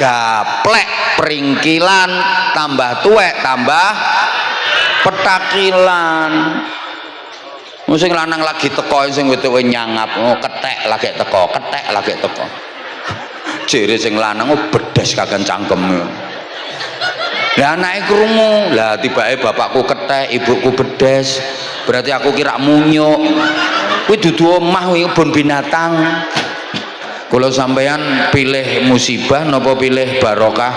gaplek peringkilan, tambah tuwek tambah petakilan. Sing lanang lagi teko sing wedoke nyangap, oh kethek lagi teko, kethek lagi teko. Jere sing lanang oh bedes kagak cangkeme. Lah anake krungu, lah tibake bapakku kethek, ibuku bedes. Berarti aku kira munyuk. Kuwi dudu omah kuwi kebon binatang. Kula sampeyan pilih musibah napa pilih barokah?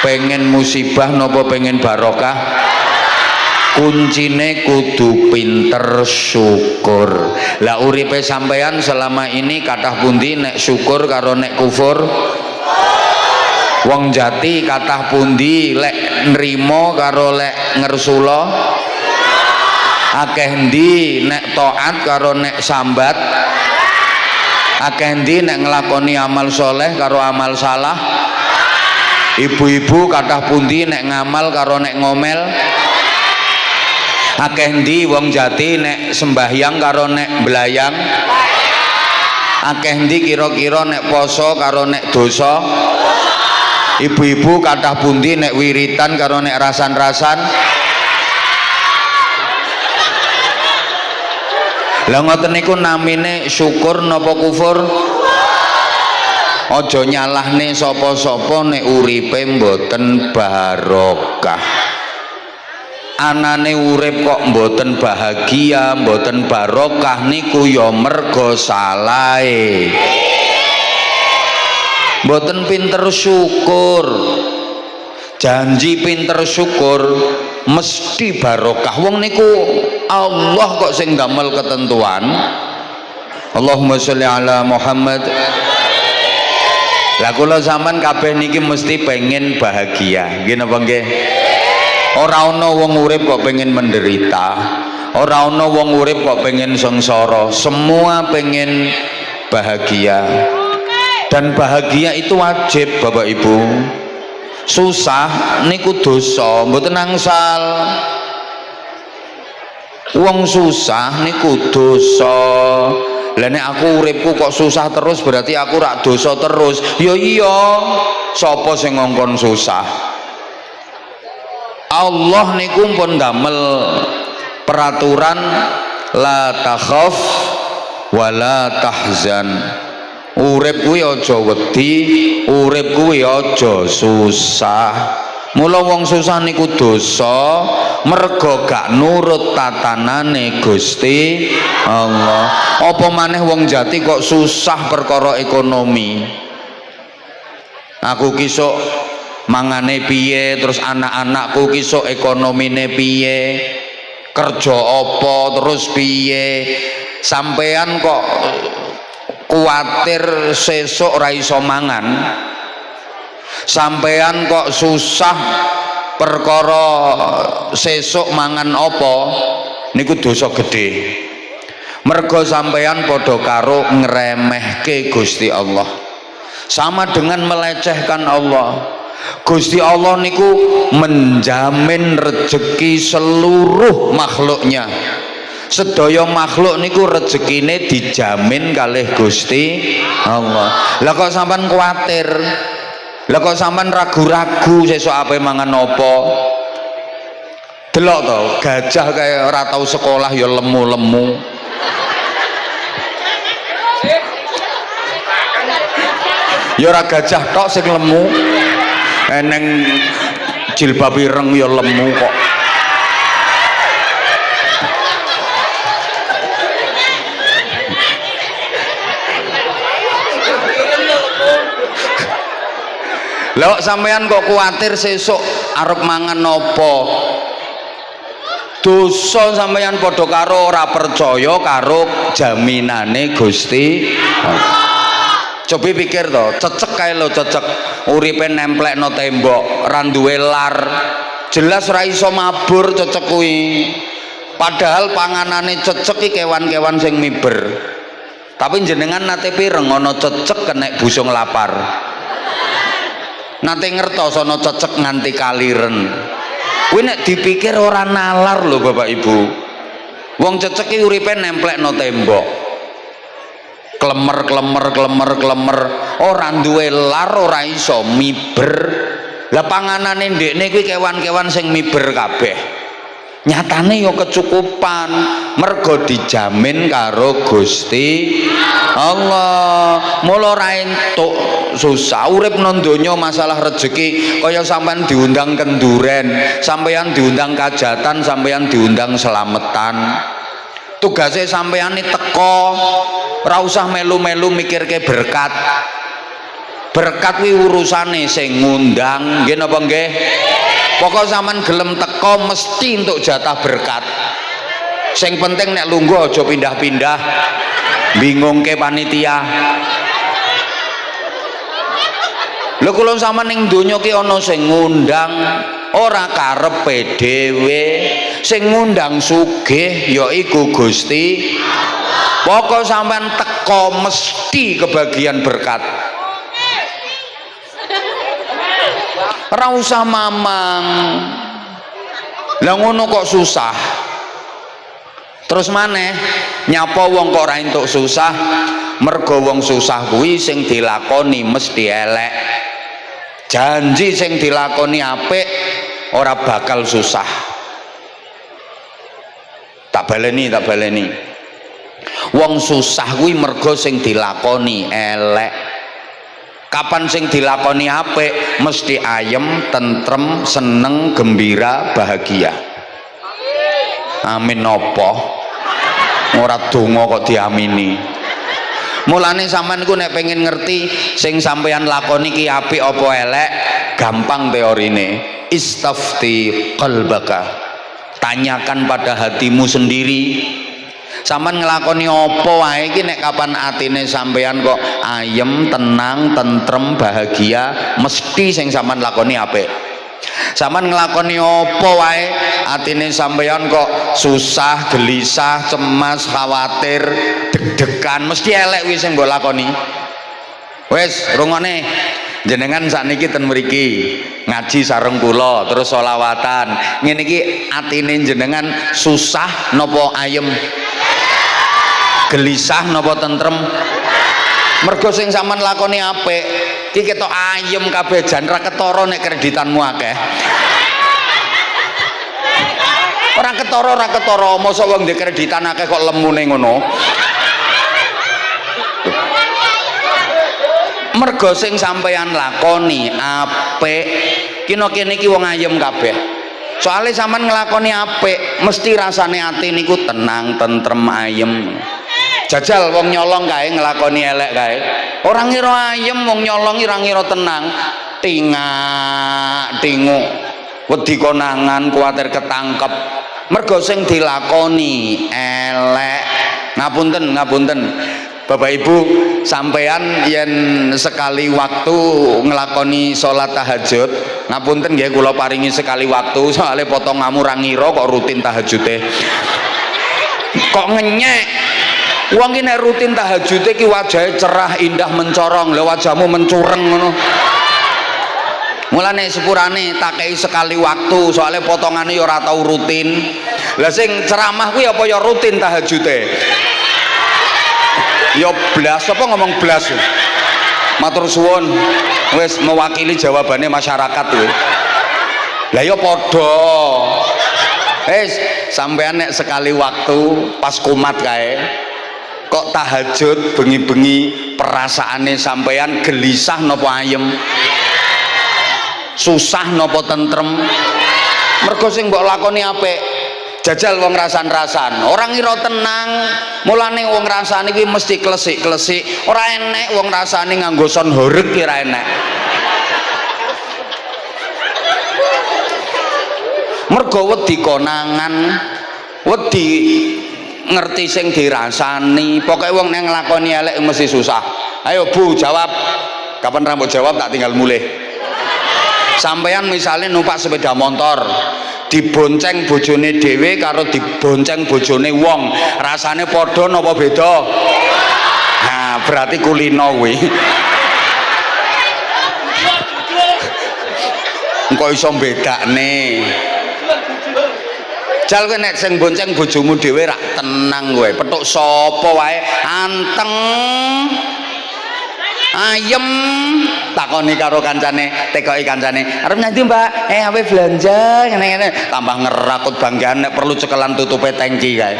Pengen musibah napa pengen barokah? Kuncine kudu pinter syukur. Lah uripe sampeyan selama ini kathah pundi nek syukur karo nek kufur? Wong jati kathah pundi lek nrimo karo lek ngersula? Akeh ndi nek taat karo nek sambat? Akeh ndi nek nglakoni amal soleh karo amal salah? Ibu-ibu kathah pundi nek ngamal karo nek ngomel? Akeh ndi wong jati nek sembahyang karo nek belayang? Akeh ndi kira-kira nek poso karo nek dosa? Ibu-ibu kathah pundi nek wiritan karo nek rasan-rasan? Lah ngoten niku namine syukur napa kufur? Aja nyalahne sapa-sapa nek uripe mboten barokah. Anane urip kok mboten bahagia, mboten barokah niku ya mergo salahe. Mboten pinter syukur. Janji pinter syukur mesti barokah. Wong niku Allah kok sing damel ketentuan. Allahumma sholli ala Muhammad. Lah kula sampean kabeh niki mesti pengen bahagia. Nggih napa nggih? Ora ana wong urip kok pengen menderita, ora ana wong urip kok pengen sengsara. Semua pengen bahagia, dan bahagia itu wajib Bapak Ibu. Susah niku dosa, mboten angsal. Wong susah niku dosa. Lah nek aku uripku kok susah terus berarti aku rak dosa terus. Ya iya, sapa sing ngongkon susah? Allah niku pun damel peraturan la takhaf wa la tahzan. Urip kuwi aja wedi, urip kuwi aja susah. Mula wong susah niku dosa mergo gak nurut tatanane Gusti Allah. Apa maneh wong jati kok susah perkara ekonomi. Aku kisuk mangane piye, terus anak-anakku kisuk ekonomine piye, kerja apa terus piye, sampean kok kuatir sesuk ora iso mangan, sampean kok susah perkara sesuk mangan apa, niku dosa gede. Mergo sampean padha karo ngremehke Gusti Allah, sama dengan melecehkan Allah. Gusti Allah niku menjamin rezeki seluruh makhluknya. Sedaya makhluk niku rezekine dijamin kalih Gusti Allah. Lah kok sampean kuatir? Lah kok sampean ragu-ragu sesuk ape mangan apa? Delok to, gajah kaya ora tau sekolah ya lemu-lemu. Ya ora gajah tok sing lemu. Eneng jilbab ireng ya lemu kok. Lah sampean kok kuatir sesuk arep mangan apa? Dosa sampean padha karo ora percaya karo jaminane Gusti Allah. Coba pikir toh, cecek kae lo cecek, uripe nemplekno tembok, ra duwe lar. Jelas ora iso mabur cecek kuwi. Padahal panganane cecek iki kewan-kewan sing miber. Tapi jenengan nate pireng ana cecek kenek busung lapar. Nate ngertos ana cecek nganti kaliren. Kuwi nek dipikir ora nalar lho Bapak Ibu. Wong cecek iki uripe nemplekno tembok. klemer ora duwe lar, ora iso miber. Lah panganane ndekne kuwi kewan-kewan sing miber kabeh. Nyatane ya kecukupan, mergo dijamin karo Gusti Allah. Mula ora entuk susah urip nang donya masalah rezeki. Kaya sampean diundang kenduren, sampean diundang kajatan, sampean diundang selametan. Tugase sampean iki teko, ora usah melu-melu mikirke berkat. Berkat kuwi urusane sing ngundang, nggih napa nggih? Pokok sampean gelem teko mesti untuk jatah berkat. Sing penting nek lungguh aja pindah-pindah. Bingungke panitia. Lho kula sampean ning donya ki ana sing ngundang ora karepe dhewe. Sing ngundang sugih yaiku Gusti. Pokok sampean teko mesti kebagian berkat. Ora usah mamang. Lah ngono kok susah. Terus maneh nyapa wong kok ora entuk susah, mergo wong susah kuwi sing dilakoni mesti elek. Janji sing dilakoni apik ora bakal susah. Tak baleni. Wong susah kuwi mergo sing dilakoni elek. Kapan sing dilakoni apik mesti ayem, tentrem, seneng, gembira, bahagia. Amin napa? Ora donga kok diamini. Mulane sampean iku nek pengen ngerti sing sampean lakoni ki apik apa elek, gampang teorine. Istafti qalbaka. Tanyakan pada hatimu sendiri. Sampean nglakoni apa wae iki nek kapan atine sampean kok ayem, tenang, tentrem, bahagia, mesti sing sampean lakoni apik. Sampean nglakoni apa wae atine sampean kok susah, gelisah, cemas, khawatir, deg-degan, mesti elek kuwi sing mbok lakoni. Wis rungokne jenengan sakniki ten mriki ngaji sareng kula terus sholawatan ngene iki atine jenengan susah napa ayem, gelisah napa tentrem? Mergo sing sampean lakoni apik iki ketok ayem kabeh jan ra ketara nek kreditanmu akeh. Ora ketara mosok wong ndek kreditan akeh kok lemune ngono. Mergo sing sampeyan lakoni apik kene iki wong ayem kabeh. Soale sampean nglakoni apik mesti rasane ati niku tenang, tentrem, ayem. Jajal wong nyolong kae nglakoni elek kae. Ora ngira ayem wong nyolong ora ngira tenang. Tingak, tinguk. Wedi konangan kuwatir ketangkep. Mergo sing dilakoni elek. Ngapunten. Bapak Ibu, sampean yen sekali waktu nglakoni salat tahajud, ngapunten nggih kula paringi sekali waktu soalnya potonganmu ra ngira kok rutin tahajude. Kok ngenyek. Wong iki nek rutin tahajude iki wajahe cerah, indah, mencorong. Lho wajahmu mencureng ngono. Mulane sepurane tak kei sekali waktu soalnya potongane ya ora tau rutin. Lah sing ceramah kuwi apa ya rutin tahajude? Ya blas apa ngomong blas. Matur suwun wis mewakili jawabannya masyarakat kuwi. Lah ya padha. Sampean nek sekali waktu pas kumat kae kok tahajud bengi-bengi perasaane sampean gelisah napa ayem? Susah napa tentrem? Mergo sing mbok lakoni apik. Jajal wong rasan-rasan, orang ngira tenang, mulane wong rasane kuwi mesti klesik-klesik. Ora enek wong rasane nganggo son horeg ki ora enek. Mergo wedi konangan, wedi ngerti sing dirasani. Pokoke wong nek nglakoni elek mesti susah. Ayo Bu jawab. Kapan rambut jawab tak tinggal mulih. Sampeyan misalnya numpak sepeda motor, dibonceng bojone dhewe karo dibonceng bojone wong, rasane padha napa beda? Nah, berarti kulino kuwi. Engko iso bedakne. Jal kowe nek sing bonceng bojomu dhewe rak tenang kowe. Petuk sapa wae anteng ayem takoni karo kancane, tekoki kancane, arep nyanyi Mbak, awe belanja ngene-ngene, tambah ngerakut banggaan nek perlu cekelan tutupe tangki kae.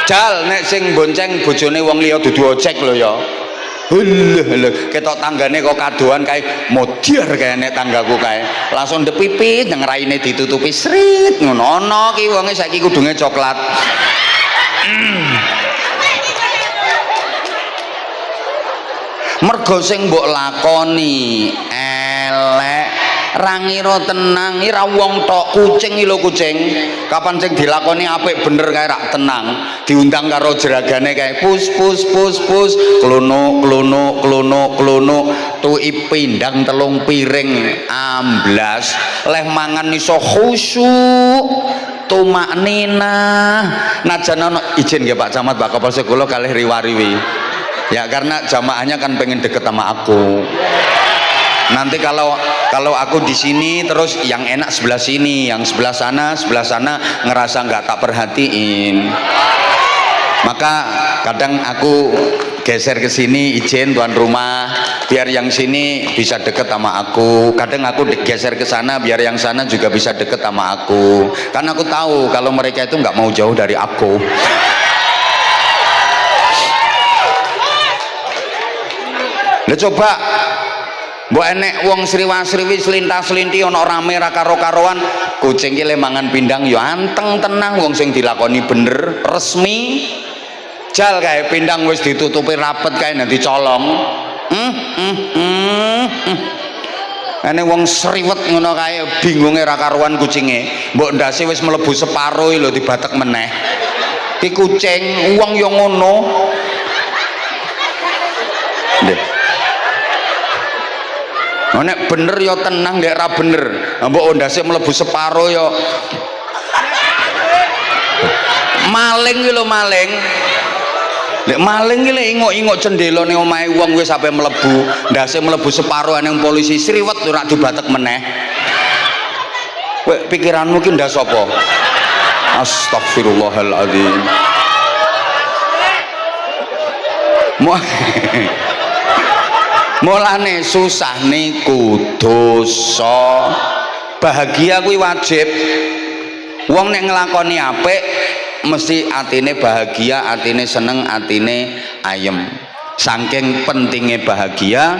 Jal nek sing bonceng bojone wong liya dudu ojek lho ya. Lho ketok tanggane kok kadoan kae modiar kae nek tanggaku kae. Langsung ndepipit nang raine ditutupi srit ngono. Ana ki wonge saiki kudunge coklat. Mergo sing mbok lakoni elek ra ngira tenang ira wong tok kucing iki lho kucing kapan sing dilakoni apik bener kae rak tenang diundang karo jeragane kae pus klono tuwi pindang telung piring amblas leh mangan iso khusyuk tumak ninah najan ana izin nggih Pak Camat Pak Kapolsek kula kalih riwariwi. Ya karena jamaahnya kan pengen deket sama aku. Nanti kalau aku di sini terus yang enak sebelah sini, yang sebelah sana ngerasa nggak tak perhatiin. Maka kadang aku geser ke sini izin tuan rumah biar yang sini bisa deket sama aku. Kadang aku geser ke sana biar yang sana juga bisa deket sama aku. Karena aku tahu kalau mereka itu nggak mau jauh dari aku. Lah coba mbok enek wong sriwa-sriwi selintas-selinti ana rame ra karo-karoan kucing ki le mangan pindang ya anteng tenang wong sing dilakoni bener resmi jal kae pindang wis ditutupi rapet kae nanti colong ene wong sriwet ngono kae bingunge ra karuan kucinge mbok ndase wis mlebu separo lho dibatek meneh ki kucing wong yo ngono ndek nek bener ya tenang nek ra bener mbok ondase mlebu separo ya maling iki lho maling nek maling iki lek ingok-ingok jendela ning omahe wong wis sampe mlebu ndase mlebu separo ning polisi sriwet ora dibatek meneh kowe pikiranmu ki ndas apa astagfirullahaladzim mulane susah niku dosa bahagia kuwi wajib wong nek nglakoni apik mesti atine bahagia atine seneng atine ayem saking pentingnya bahagia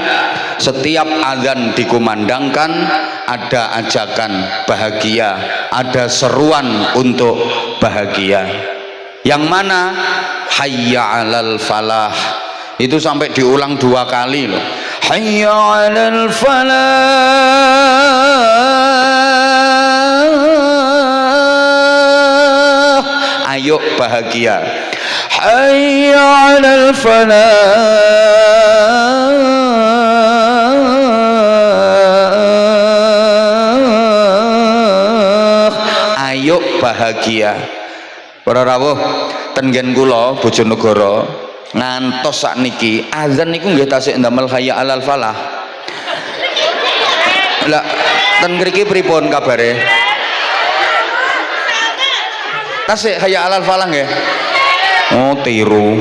setiap azan dikumandangkan ada ajakan bahagia ada seruan untuk bahagia yang mana hayya 'alal falah itu sampai diulang 2 kali loh hayya 'alal falah ayo bahagia hayya 'alal falah ayo bahagia para rawuh ten nggen kula Bojonegoro ngantos sakniki azan niku nggih tasik ndamel hayya 'alal falah. Lah ten mriki pripun kabare? Tasik hayya 'alal falah nggih. Oh tiru.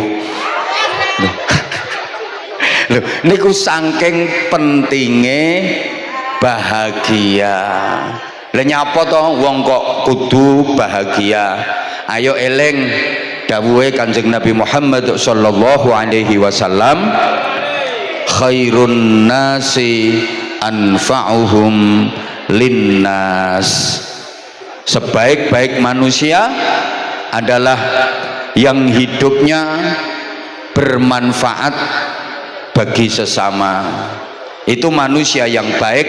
Lho niku saking pentinge bahagia. Lah nyapa to wong kok kudu bahagia. Ayo eling dawuhe Kanjeng Nabi Muhammad sallallahu alaihi wasallam khairun nasi anfa'uhum linnas sebaik-baik manusia adalah yang hidupnya bermanfaat bagi sesama itu manusia yang baik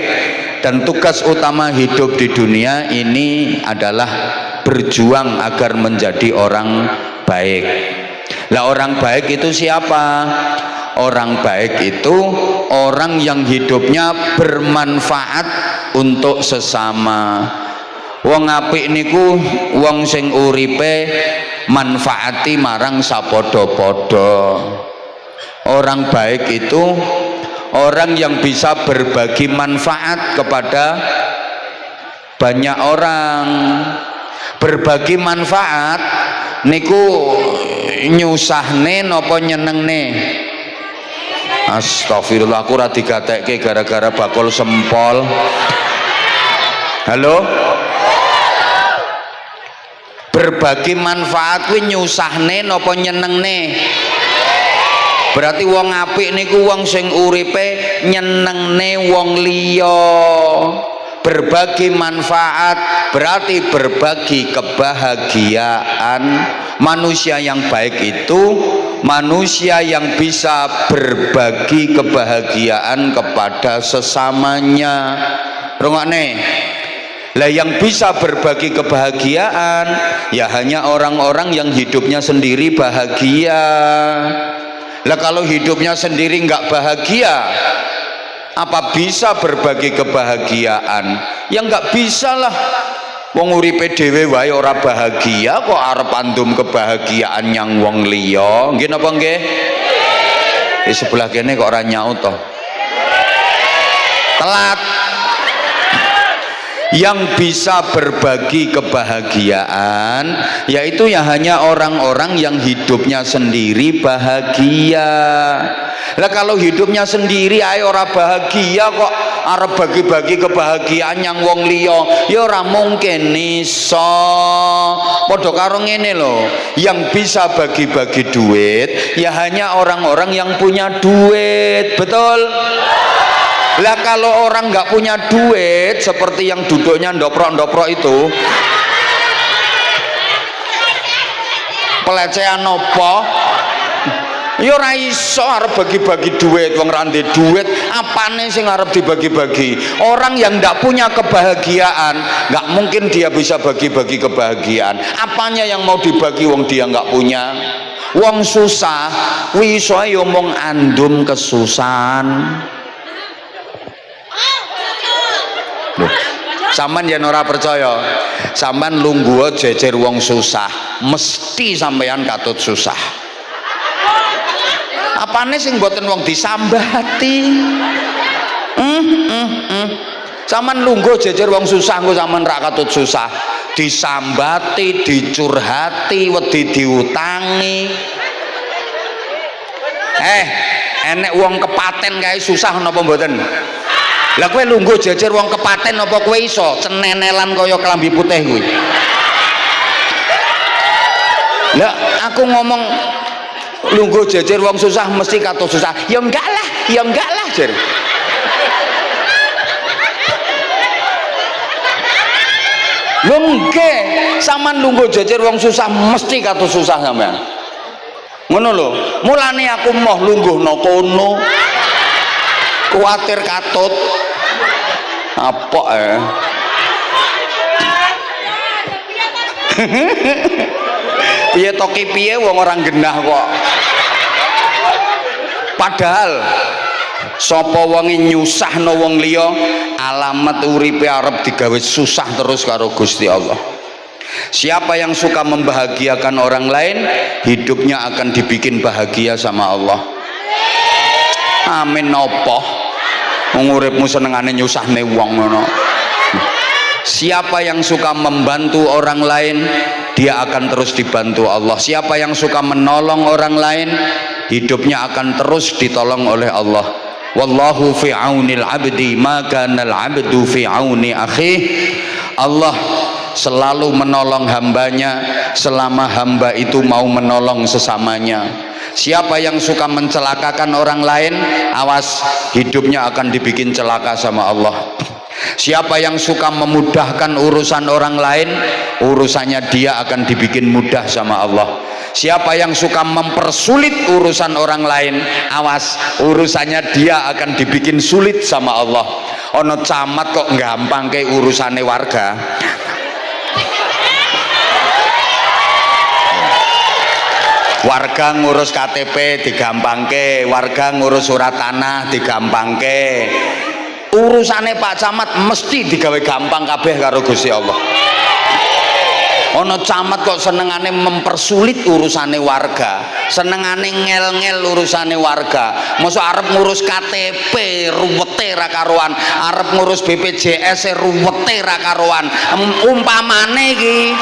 dan tugas utama hidup di dunia ini adalah berjuang agar menjadi orang baik. Lah orang baik itu siapa? Orang baik itu orang yang hidupnya bermanfaat untuk sesama. Wong apik niku wong sing uripe manfaati marang sapodo-podo. Orang baik itu orang yang bisa berbagi manfaat kepada banyak orang. Berbagi manfaat niku nyusahne napa nyenengne? Astagfirullah, aku ora digatekke gara-gara bakul sempol. Halo? Berbagi manfaat kuwi nyusahne napa nyenengne? Berarti wong apik niku wong sing uripe nyenengne wong liya. Berbagi manfaat berarti berbagi kebahagiaan. Manusia yang baik itu manusia yang bisa berbagi kebahagiaan kepada sesamanya. Rungokne, lah yang bisa berbagi kebahagiaan ya hanya orang-orang yang hidupnya sendiri bahagia. Lah kalau hidupnya sendiri nggak bahagia, apa bisa berbagi kebahagiaan? Ya nggak bisa lah. Wong uripe dhewe wae ora bahagia kok arep andum kebahagiaan yang wong liya. Nggih napa nggih? Di sebelah kene kok ora nyaut to. Telat. Yang bisa berbagi kebahagiaan yaitu ya hanya orang-orang yang hidupnya sendiri bahagia. Lah kalau hidupnya sendiri ae ora bahagia kok arep bagi-bagi kebahagiaan yang wong liya, ya ora mungkin iso. Padha karo ngene lho, yang bisa bagi-bagi duit ya hanya orang-orang yang punya duit, betul? Lah kalau orang nggak punya duit seperti yang duduknya ndoprok-ndoprok itu, pelecehan apa? Ya ora iso arep bagi-bagi duit, wong ra ndek duit, apane sing arep dibagi-bagi? Orang yang ndak punya kebahagiaan, nggak mungkin dia bisa bagi-bagi kebahagiaan. Apanya yang mau dibagi wong dia nggak punya? Wong susah, kuwi iso yo mung andum kesusahan. Sampean yen ora percaya, sampean lungguh jejer wong susah, mesti sampean katut susah. Apane sing mboten wong disambati? Sampean lungguh jejer wong susah engko sampean ra katut susah. Disambati, dicurhati, wedi diutangi. Enek wong kepaten kae susah napa mboten? Lah kowe lungguh jejer wong kepaten apa kowe iso cenenelan kaya kelambi putih kuwi? Lah aku ngomong lungguh jejer wong susah mesti katut susah. Ya enggak lah, Jer. Lho nggih, sampean lungguh jejer wong susah mesti katut susah sampean. Ngono lho, mulane aku moh lungguhno kono. Kuatir katut apa piye toki piye wong orang genah kok. Padahal sapa wonge nyusahno wong liya alamat uripe arep digawe susah terus karo Gusti Allah. Siapa yang suka membahagiakan orang lain, hidupnya akan dibikin bahagia sama Allah. Amin nopo nguripmu senengane nyusahne wong ngono. Siapa yang suka membantu orang lain, dia akan terus dibantu Allah. Siapa yang suka menolong orang lain, hidupnya akan terus ditolong oleh Allah. Wallahu fi aunil abdi ma kana al abdu fi auni akhi. Allah selalu menolong hambanya selama hamba itu mau menolong sesamanya. Siapa yang suka mencelakakan orang lain, awas hidupnya akan dibikin celaka sama Allah. Siapa yang suka memudahkan urusan orang lain, urusannya dia akan dibikin mudah sama Allah. Siapa yang suka mempersulit urusan orang lain, awas urusannya dia akan dibikin sulit sama Allah. Ono camat kok gampang ke urusane warga. Warga ngurus KTP digampangke, warga ngurus surat tanah digampangke. Urusane Pak Camat mesti digawe gampang kabeh karo Gusti Allah. Ana camat kok senengane mempersulit urusane warga, senengane ngel-ngel urusane warga. Mosok arep ngurus KTP ruwete ra karuan, arep ngurus BPJS ruwete ra karuan. Umpamane iki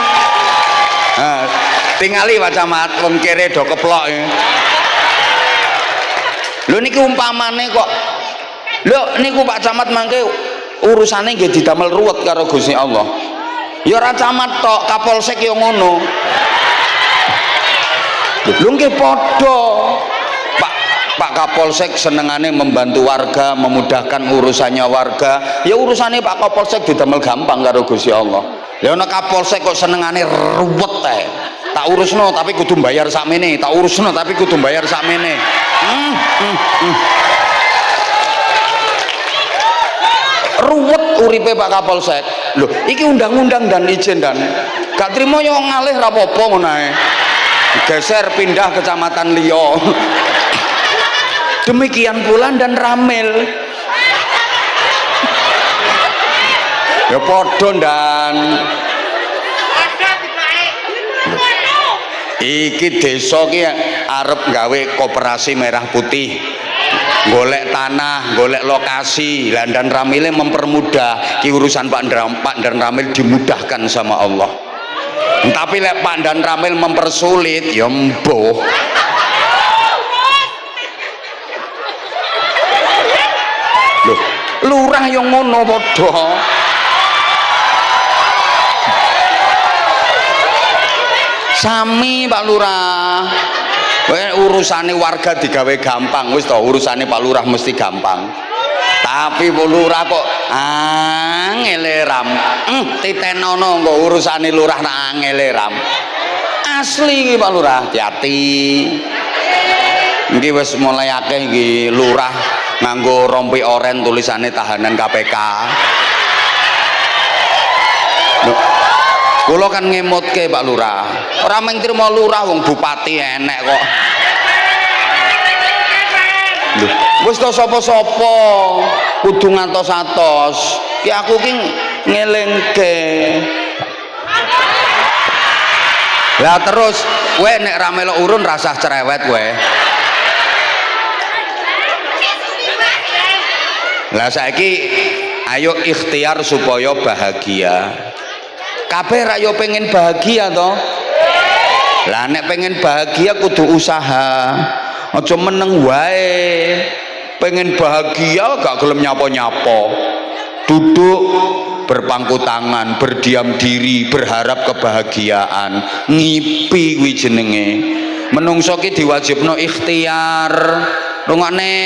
tingali Pak Camat wong kere do keplok ya. Lho niki umpamane kok lho niku Pak Camat mangke urusane nggih didamel ruwet karo Gusti Allah. Ya ora camat tok, Kapolsek ya ngono. Lho nggih padha. Pak Kapolsek senengane membantu warga, memudahkan urusannya warga. Ya urusane Pak Kapolsek didamel gampang karo Gusti Allah. Ya ana Kapolsek kok senengane ruwet ae. Tak urusno tapi kudu bayar sakmene, tak urusno tapi kudu bayar sakmene. Ruwet uripe Pak Kapolsek. Lho, iki undang-undang dan izin dan gak trimo yo ngalih ra apa-apa ngono ae. Geser pindah kecamatan liya. Demikian pula dan Ramil. Ya padha dan iki desa ki arep gawe koperasi merah putih. Golek tanah, golek lokasi, dan Ramil mempermudah ki urusan Pak Dan Ramil dimudahkan sama Allah. Tapi lek Pak Dan Ramil mempersulit ya mbuh. Loh, lurah yang ngono padha. Sami Pak Lurah. Urusane warga digawe gampang wis to, urusane Pak Lurah mesti gampang. Tapi Pak Lurah kok angele ram. Titenono kok urusane lurah nak angele ram. Asli iki Pak Lurah, hati-hati. Iki wis mulai akeh iki lurah nganggo rompi oren tulisane tahanan KPK. Kula kan ngemotke Pak Lurah. Ora mung trimo lurah wong bupati enek kok. Lho, wis to sapa-sapa kudu ngantos-atos. Ki aku ki ngelingke. Lah terus kowe nek ra melok urun rasah cerewet kowe. Lah saiki ayo ikhtiar supaya bahagia. Kabeh rak yo pengen bahagia toh. Lah nek pengen bahagia kudu usaha. Aja meneng wae. Pengen bahagia gak gelem nyapa-nyapa. Duduk berpangku tangan, berdiam diri, berharap kebahagiaan. Ngipi kuwi jenenge. Menungso ki diwajibno ikhtiar. Rungokne.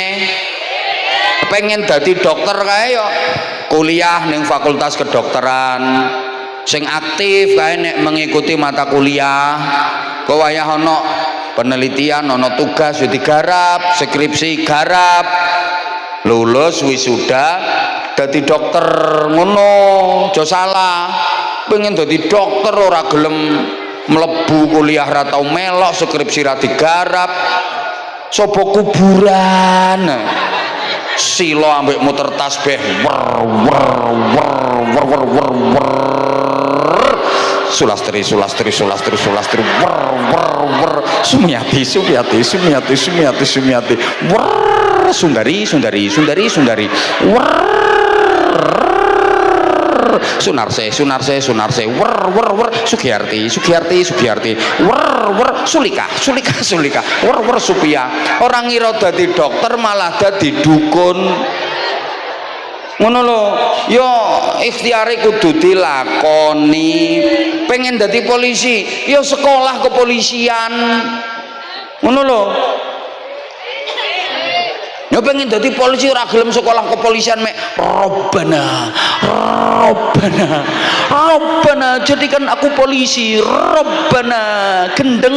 Pengen dadi dokter kae yo kuliah ning fakultas kedokteran. Sing aktif kae nek mengikuti mata kuliah kok wayah ana penelitian ana tugas yo digarap, skripsi garap, lulus wisuda dadi dokter ngono aja salah. Pengen dadi dokter ora gelem mlebu kuliah ra tau melok, skripsi ra digarap, sapa kuburan silo ambek muter tasbih sulastri sumiati sundari sunarse Sugiyarti sulika supia. Orang ngira dadi dokter malah dadi dukun ngono lho. Yo ikhtiare kudu dilakoni. Pengen dadi polisi yo sekolah kepolisian ngono lho. Yo pengen dadi polisi ora gelem sekolah kepolisian mek Robbana jadikan aku polisi, Robbana gendeng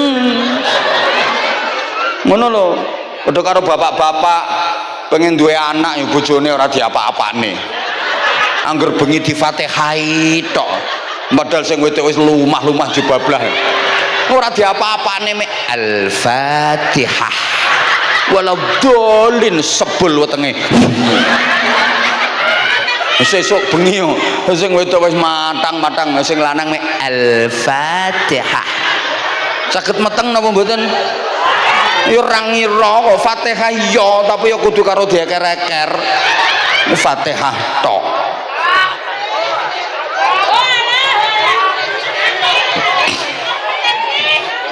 ngono lho. Padha karo bapak-bapak pengen duwe anak ya bojone ora diapa-apane. Angger bengi di Fatihai tok. Padahal sing wedok wis lumah-lumah jubablah. Ora diapa-apane mek Al-Fatihah. Walau dolin sebel wetenge. sesuk bengi sing wedok wis matang-matang sing lanang mek Al-Fatihah saged meteng napa mboten ya ora ngira kok Fatihah ya tapi ya kudu karo dieker-eker Fatihah tok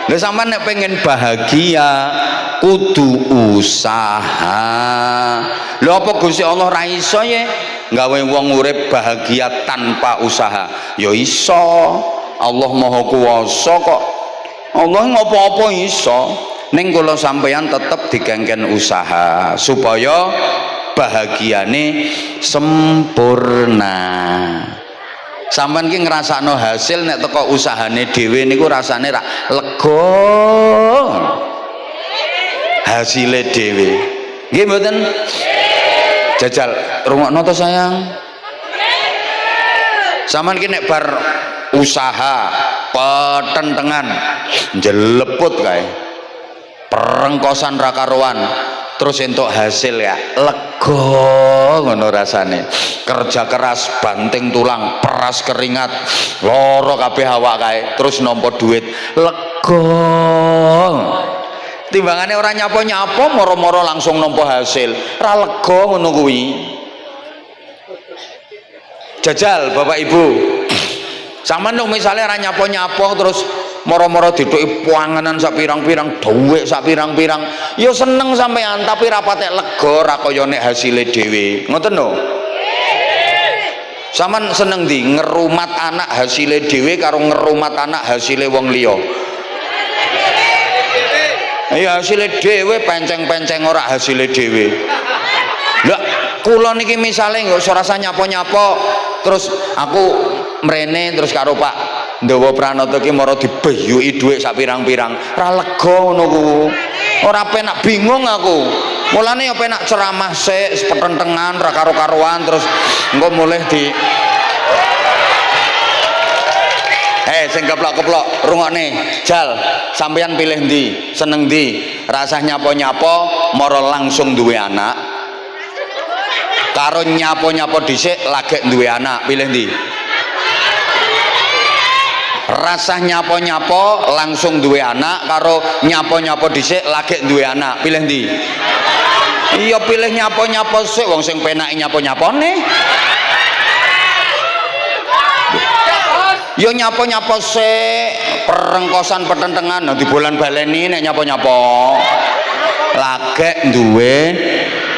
lha sampean nek pengen bahagia kudu usaha lho apa Gusti Allah ra iso ya gawe wong urip bahagia tanpa usaha ya iso Allah maha kuwasa kok Allah ngopo-opo iso ning kula sampeyan tetep digengken usaha supaya bahagiane sempurna sampean ki ngrasakno hasil nek teko usahane dhewe niku rasane rak lega hasile dhewe nggih mboten jajal rungokno to sayang sampean ki nek bar usaha petentengan jeleput kae perengkosan ra karuan terus entuk hasil ya lega ngono rasane kerja keras banting tulang peras keringat loro kabeh awak kae terus nampa duit lega timbangane ora nyapa-nyapa moro-moro langsung nampa hasil ra lega ngono kuwi jajal Bapak Ibu sampean nek misale ora nyapa-nyapa terus moro-moro dituki panganan sak pirang-pirang dhuwit sak pirang-pirang ya seneng sampean tapi ra patek lega ra kaya nek hasile dhewe ngoten lho sampean seneng ndi ngerumat anak hasile dhewe karo ngerumat anak hasile wong liya ya hasile dhewe penceng-penceng ora hasile dhewe lha kula niki misale nggak usah rasa nyapa-nyapa terus aku mrene terus karo Pak Ndawa Pranoto ki mara dibeyuki dhuwit sak pirang-pirang ra lega ngono ku ora penak bingung aku mulane ya penak ceramah sik sepetentengan ra karo-karuan terus engko mulih di sing keplok-keplok rungokne jal sampeyan pilih ndi seneng ndi rasah nyapa-nyapa mara langsung duwe anak karo nyapa-nyapa dhisik lagek duwe anak pilih ndi rasah nyapa-nyapa langsung duwe anak karo nyapa-nyapa dhisik lagek duwe anak pilih ndi iya pilih nyapa-nyapa sik wong sing penak nyapa-nyapane ya nyapa-nyapa sik perengkosan petentengan di bulan baleni nek nyapa-nyapa lagek duwe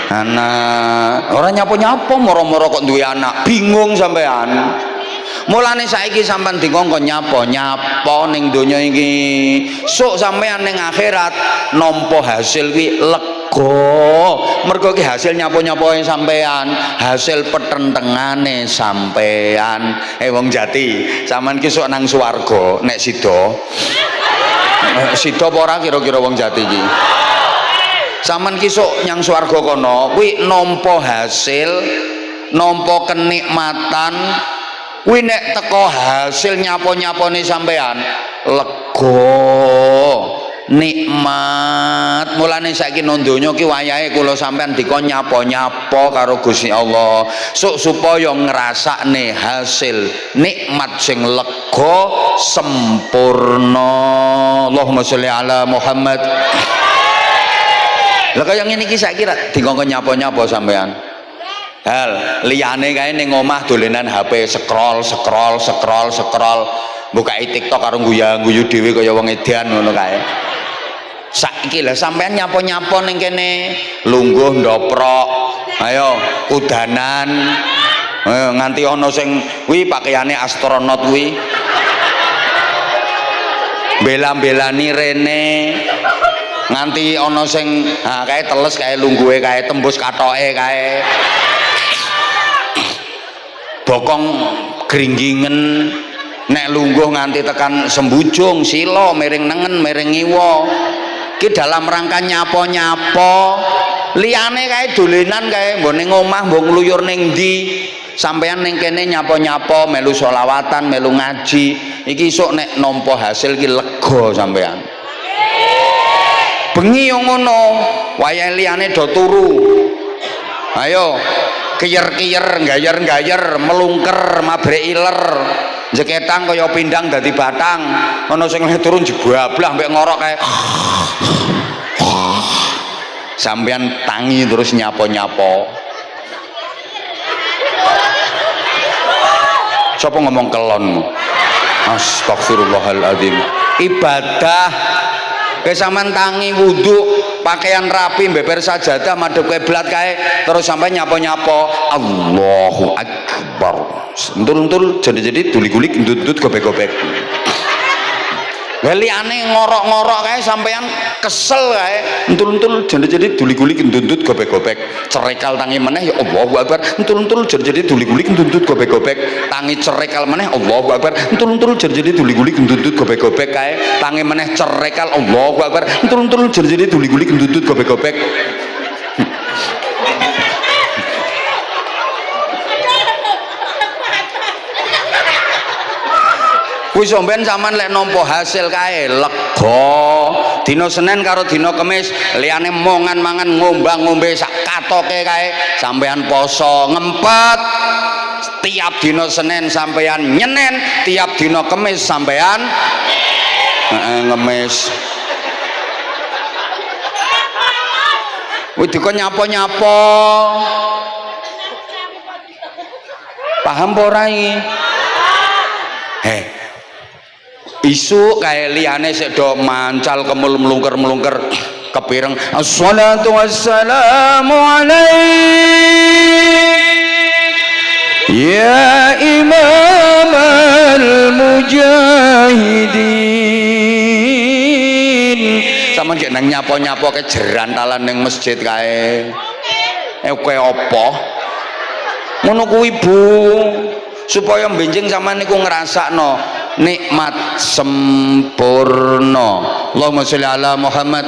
anak ora nyapa-nyapa moro-moro kok duwe anak bingung sampean mulane saiki sampean dikongkon nyapa-nyapa ning donya iki sok sampean ning akhirat nampa hasil kuwi lega mergo ki hasil nyapa-nyapae sampean hasil petentengane sampean wong jati sampean ki sok nang swarga nek sida sida apa ora kira-kira wong jati iki sampean ki sok nyang swarga kono kuwi nampa hasil nampa kenikmatan kuwi nek teko hasil nyapa-nyapane sampean lega nikmat mulane saiki nang donya ki wayahe kula sampean dikon nyapa-nyapa karo Gusti Allah sok supaya ngrasakne hasil nikmat sing lega sempurna Allahumma sholli ala Muhammad lha kaya ngene iki saiki dikon nyapa-nyapa sampean hal liyane kae ning omah dolenan HP scroll bukai TikTok karo guyu-guyu dhewe kaya wong edan ngono kae saiki lah sampean nyapa-nyapa ning kene lungguh ndoprok ayo udanan ayo nganti ana sing kuwi pakaiane astronot kuwi bela-belani rene nganti ana sing kae teles kae lungguhe kae tembus katoke kae bokong gringgingen nek lungguh nganti tekan sembujung silo miring nengen miring ngiwa ki dalam rangka nyapa-nyapa liyane kae dolenan kae mbok ning omah mbok ngluyur ning ndi sampean ning kene nyapa-nyapa melu selawatan melu ngaji iki sok nek nampa hasil ki lega sampean bengi yo ngono wayahe liyane do turu ayo kiyer-kiyer gayer-gayer melungker mabrek iler jeketang kaya pindang dadi batang ana sing turun jebablah mbek ngorok kae sampean tangi terus nyapo-nyapo. Siapa ngomong kelon? Astagfirullahaladzim. Ibadah ke sampean tangi wudu pakaian rapi beber sajadah madhep kiblat kae terus sampai nyapo-nyapo Allahu Akbar entul-entul jadi duli-gulik ndut-ndut gobek-gobek liyane ngorok-ngorok kae sampean kesel kae entul-entul jadi duli-gulik ndut-ndut gobek-gobek cerekal tangi meneh ya Allahu Akbar entul-entul jadi duli-gulik ndut-ndut gobek-gobek tangi cerekal meneh Allahu Akbar entul-entul jadi duli-gulik ndut-ndut gobek-gobek kae tangi meneh cerekal Allahu Akbar entul-entul jadi duli-gulik ndut-ndut gobek-gobek. Wis sampean sampean lek nampa hasil kae lega dina Senin karo dina Kamis liyane mongan mangan ngombang ngombe sak katoke kae sampean poso ngempet tiap dina Senin sampean nyenen tiap dina Kamis sampean ngemis wis dikon nyapo-nyapo paham apa ora iki isu kayak liane sik do mancal kemul melungker kepireng assalatu wassalamu alaik ya imam al-mujahidin sama kayak nang nyapo-nyapo ke jerantalan ning masjid kae kowe apa ngono kuwi Bu supaya benjing sampean niku ngrasakno nikmat sempurna. Allahumma sholli ala Muhammad.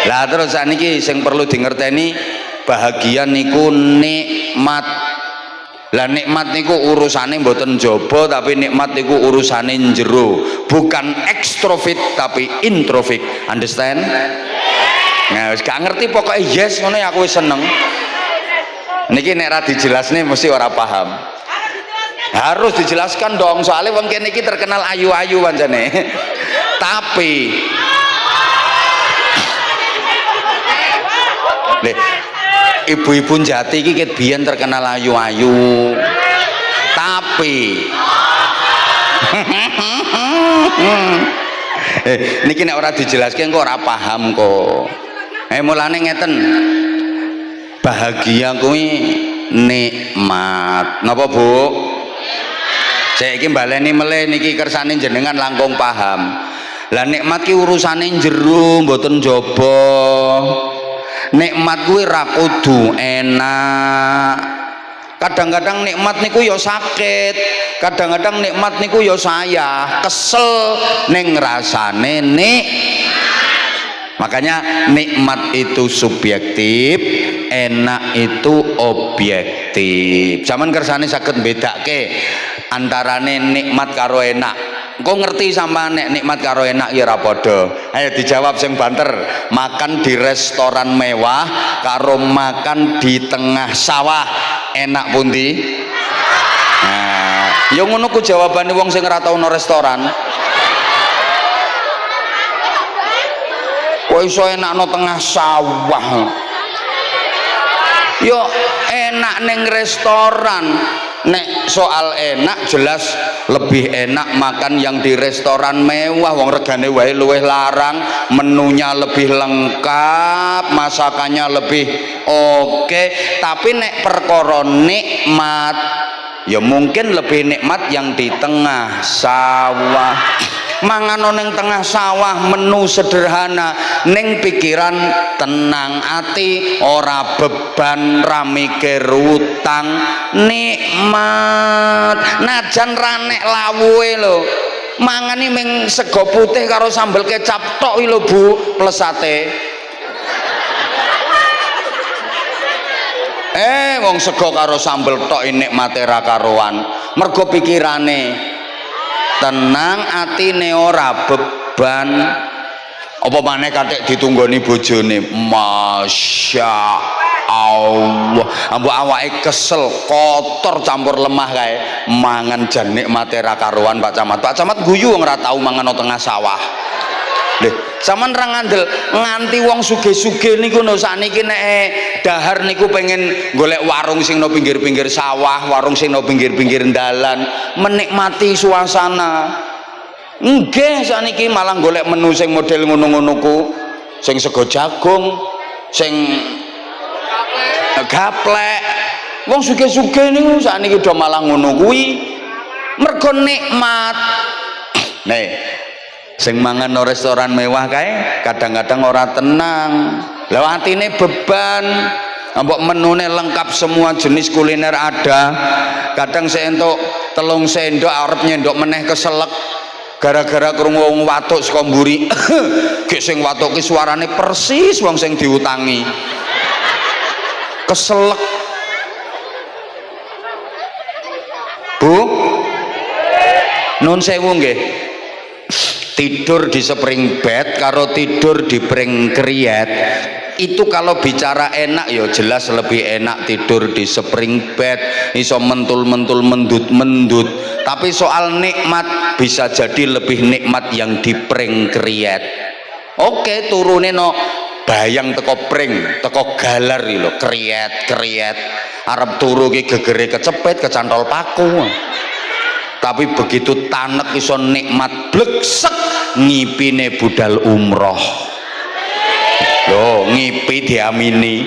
Lah terus saniki sing perlu dingerteni bahagia niku nikmat. Lah nikmat niku urusane mboten jaba tapi nikmat niku urusane njero, bukan ekstrovert tapi introvert. Understand? Nah, wis gak ngerti pokoknya yes ngono ya aku wis seneng. Niki nek ra dijelasne mesti ora paham. Harus dijelaskan dong soalnya wong kene iki terkenal ayu-ayu pancene tapi ibu-ibu Jati iki ket biyen terkenal ayu-ayu tapi niki nek ora dijelaskan kok ora paham kok mulane ngeten bahagia kuwi nikmat napa Bu? Saya iki baleni meleh niki kersane jenengan langkung paham. Lah nikmat ki urusane njero mboten jaba. Nikmat kuwi ra kudu enak. Kadang-kadang nikmat niku ya sakit, kadang-kadang nikmat niku ya sayah, kesel ning rasane makanya nikmat itu subjektif, enak itu objektif. Zaman kersane saged bedake antarane nikmat karo enak. Engko ngerti sampean nek nikmat karo enak ya ora padha. Ayo dijawab sing banter. Makan di restoran mewah karo makan di tengah sawah enak pundi? Nah, ya ngono ku jawabane wong sing ora tau no restoran. Kok iso enak no tengah sawah? Yo enak neng restoran. Nek soal enak jelas lebih enak makan yang di restoran mewah wong regane wae luwih larang, menunya lebih lengkap, masakannya lebih oke. Tapi nek perkara nikmat ya mungkin lebih nikmat yang di tengah sawah. Mangan ning tengah sawah menu sederhana ning pikiran tenang ati ora beban ra mikir utang nikmat najan ra nek lawuhe lho mangani ming sego putih karo sambel kecap tok lho Bu plus sate wong sego karo sambel tok nikmate ra karuan mergo pikirane tenang atine ora beban apa maneh katik ditunggoni bojone masya Allah ambok awake kesel kotor campur lemah kae mangan jan nikmate ra karuan Pak Camat guyu wong ora tau mangan tengah sawah. Lho, sampean ra ngandel nganti wong sugih-sugih niku no sakniki nek dahar niku pengen golek warung sing no pinggir-pinggir sawah, warung sing no pinggir-pinggir dalan, menikmati suasana. Nggih, sakniki malah golek menu sing model ngono-ngono ku, sing sego jagung, sing gaplek. Wong sugih-sugih niku sakniki do malah ngono kuwi. Mergo nikmat. Nih, sing mangan no restoran mewah kae kadang-kadang ora tenang. Lah atine beban. Mbok menune lengkap semua jenis kuliner ada. Kadang seentuk 3 sendok arep nyendok meneh keselek. Gara-gara krungu wong watuk saka mburi. Gek sing watuk ki suarane persis wong sing diutangi. Keselek. Bu. Nun sewu nggih. Tidur di spring bed karo tidur di pring kriet itu kalau bicara enak ya jelas lebih enak tidur di spring bed, iso mentul-mentul mendut-mendut. Tapi soal nikmat bisa jadi lebih nikmat yang di pring kriet. Oke, turune no bayang teko pring, teko galar iki lho, kriet arep turu ki gegere kecepet kecantol paku. Tapi begitu tanek iso nikmat bleksek ngipine budal umroh. Loh, ngipi diamini.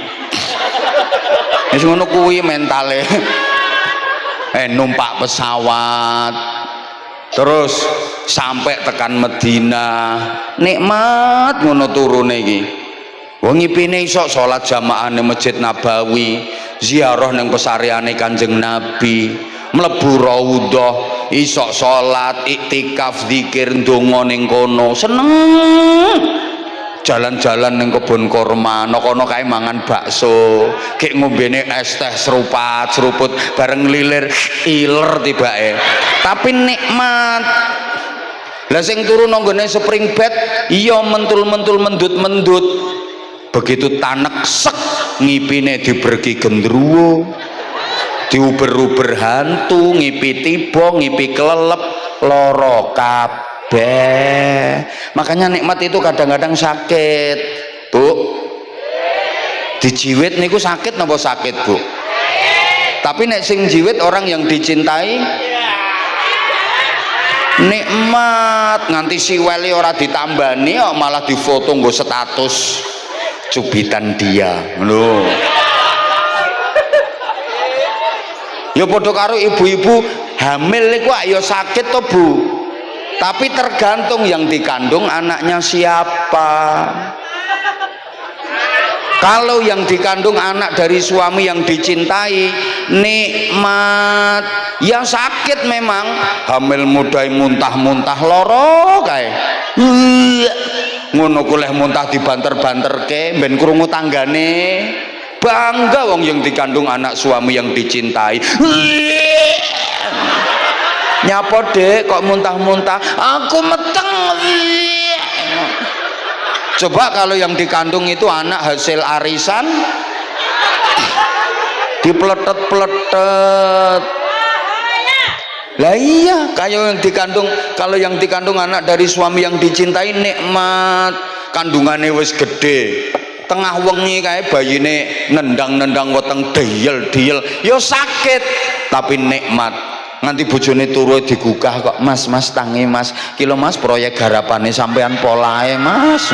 Wis ngono kuwi mentale. Numpak pesawat terus sampai tekan Medina nikmat ngono turune iki. Wong ngipine iso salat jamaah ning Masjid Nabawi, ziarah ning pesareane Kanjeng Nabi, mlebu raudhah, iso salat, iktikaf, zikir, ndonga ning kono, seneng. Jalan-jalan ning kebun kurma, kono kae mangan bakso, gek ngombene es teh seruput bareng lilir iler tibake. Tapi nikmat. Lah sing turu nang nggone spring bed iya mentul-mentul mendut-mendut. Begitu tanek sek ngipine diberki gendruwo. Diuber-uber hantu, ngipi tiba, ngipi kelelep, loro kabeh. Makanya nikmat itu kadang-kadang sakit, Bu. Dijiwit niku sakit napa sakit, Bu? Tapi nek sing jiwit orang yang dicintai nikmat, nganti siweli ora ditambani kok malah difoto nggo status cubitan dia. Lho. Ya padha karo ibu-ibu hamil niku ya sakit to, Bu. Tapi tergantung yang dikandung anaknya siapa. Kalau yang dikandung anak dari suami yang dicintai nikmat. Ya sakit memang, hamil muda muntah-muntah loro kae. Ngono kuleh muntah dibanter-banterke ben krungu tanggane. Bangga wong yang dikandung anak suami yang dicintai. Nyapa Dek kok muntah-muntah? Aku meteng. Coba kalau yang dikandung itu anak hasil arisan dipeletet-peletet. Lah iya, kalau yang dikandung anak dari suami yang dicintai nikmat, kandungannya wis gede. Tengah wengi kae bayine nendang-nendang weteng deyel-deyel ya sakit tapi nikmat. Nganti bojone turu digugah kok, Mas tangi Mas, kilo Mas proyek garapane sampean polae Mas.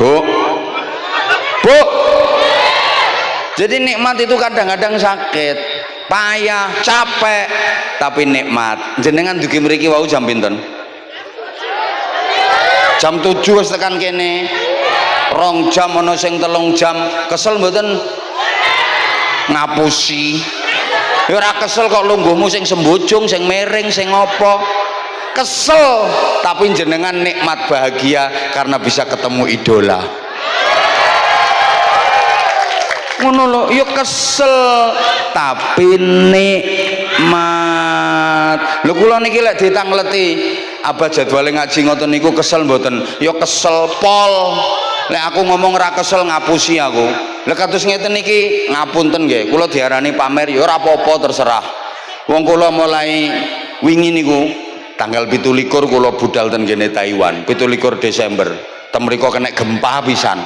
Bu, jadi nikmat itu kadang-kadang sakit, payah, capek, tapi nikmat. Jenengan dugi mriki wau jam pinten? Jam 7 wis tekan kene. 2 jam ana sing 3 jam. Kesel mboten? Ngapusi. Ya ora kesel kok lungguhmu sing sembojong, sing miring, sing apa. Kesel, tapi jenengan nikmat bahagia karena bisa ketemu idola. Ngono lho, ya kesel tapi nikmat. Lho kula niki lek ditangleti Abah jadwale ngaji ngoten niku kesel mboten? Ya kesel pol. Lek aku ngomong ora kesel ngapusi aku. Lek kados ngeten niki ngapunten nggih, kula diarani pamer ya ora apa-apa terserah. Wong kula mulai wingi niku tanggal 17 kula budal ten kene Taiwan, 17 Desember. Tem mriku kena gempa pisan.